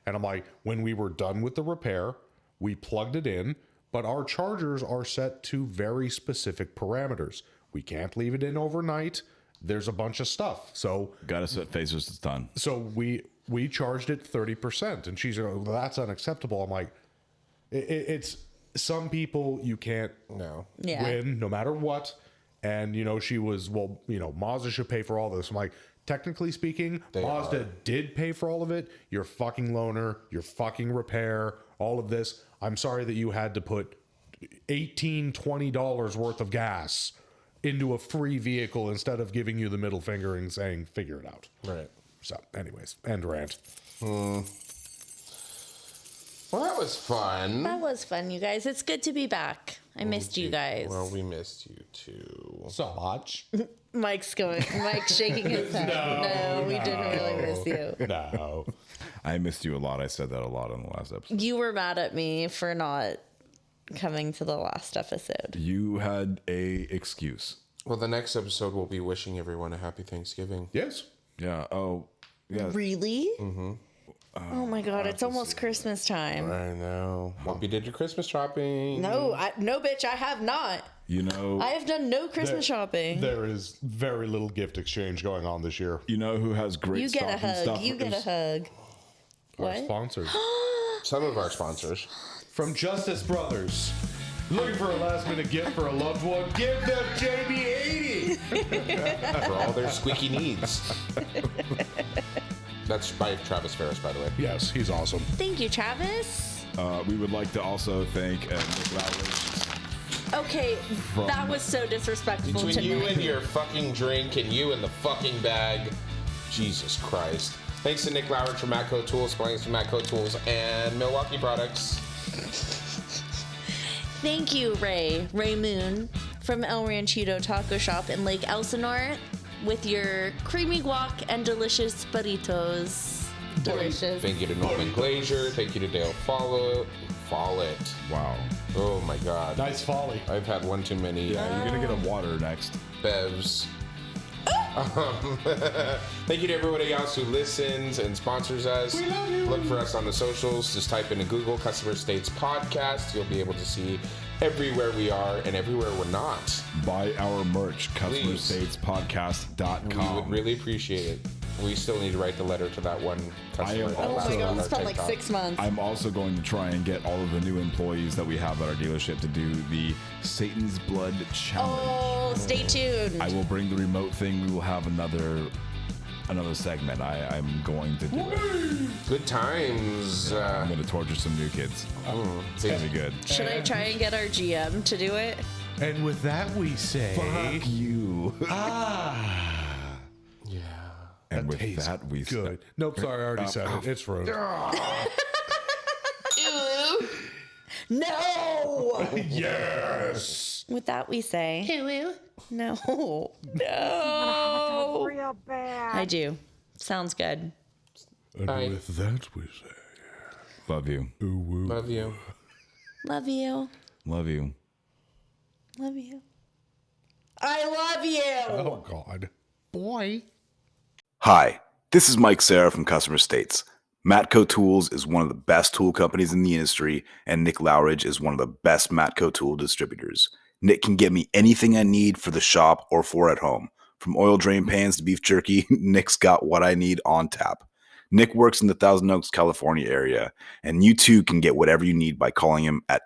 And I'm like, when we were done with the repair, we plugged it in, but our chargers are set to very specific parameters. We can't leave it in overnight. There's a bunch of stuff. So Got to set phasers. It's done. so we charged it 30%, and she's like, well, that's unacceptable. I'm like, it's some people you can't win no matter what. And she was, well, Mazda should pay for all this. I'm like, technically speaking, Mazda did pay for all of it. Your fucking loaner, your fucking repair, all of this. I'm sorry that you had to put $20 worth of gas into a free vehicle instead of giving you the middle finger and saying, figure it out. Right. So, anyways, end rant. Well, that was fun. That was fun, you guys. It's good to be back. I missed you guys. Well, we missed you too. So much. Mike's shaking his head. No, we didn't really miss you. No. I missed you a lot. I said that a lot on the last episode. You were mad at me for not coming to the last episode. You had a excuse. Well, the next episode we'll be wishing everyone a happy Thanksgiving. Yes. Yeah. Oh, yeah. Really? Mm-hmm. Oh my God! It's almost Christmas time. I know. Hope you did your Christmas shopping. No, bitch, I have not. I have done no Christmas shopping. There is very little gift exchange going on this year. You know who has great You get a stocking hug. stuffers? You get a hug. Our What? sponsors. Some of our sponsors. From Justice Brothers. Looking for a last minute gift for a loved one? Give them JB80! For all their squeaky needs. That's by Travis Ferris, by the way. Yes, he's awesome. Thank you, Travis. We would like to also thank Nick Lowry. Okay, that was so disrespectful Between to you me. and your fucking drink and you and the fucking bag. Jesus Christ. Thanks to Nick Lowry from Matco Tools, Splines from Matco Tools, and Milwaukee Products. Thank you, Ray Moon from El Ranchito Taco Shop in Lake Elsinore with your creamy guac and delicious burritos. Delicious. Thank you to Norman Glazier. Thank you to Dale Follett. Wow. Oh my God. Nice folly. I've had one too many Yeah, you're gonna get a water next. bevs. Thank you to everybody else who listens and sponsors us. We love you. Look for us on the socials. Just type into Google Customer States Podcast. You'll be able to see everywhere we are and everywhere we're not. Buy our merch, Please. customerstatespodcast.com. We would really appreciate it. We still need to write the letter to that one customer. am that Oh last my on god, our it's been like TikTok. 6 months. I'm also going to try and get all of the new employees that we have at our dealership to do the Satan's Blood Challenge. Oh, stay tuned. I will bring the remote thing. We will have another segment. I'm going to do it. Good times. I'm going to torture some new kids. It's going to be good. Should I try and get our GM to do it? And with that, we say, Fuck you. Yeah. And with tastes that, we good. Nope, sorry, I already said it. It's rude. No! Yes. With that, we say, no. No. Real bad. I do. Sounds good. And Bye. with that, we say, love you. Love you. Love you. Love you. Love you. I love you. oh God. Boy. Hi, this is Mike Sarah from Customer States. Matco Tools is one of the best tool companies in the industry, and Nick Lowridge is one of the best Matco tool distributors. Nick can get me anything I need for the shop or for at home. From oil drain pans to beef jerky, Nick's got what I need on tap. Nick works in the Thousand Oaks, California area, and you too can get whatever you need by calling him at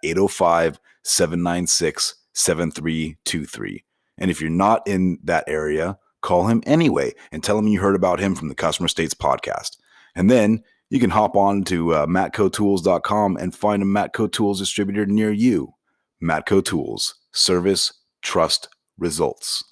805-796-7323. And if you're not in that area, call him anyway and tell him you heard about him from the Customer States podcast. And then you can hop on to matcotools.com and find a Matco Tools distributor near you. Matco Tools. Service, trust, results.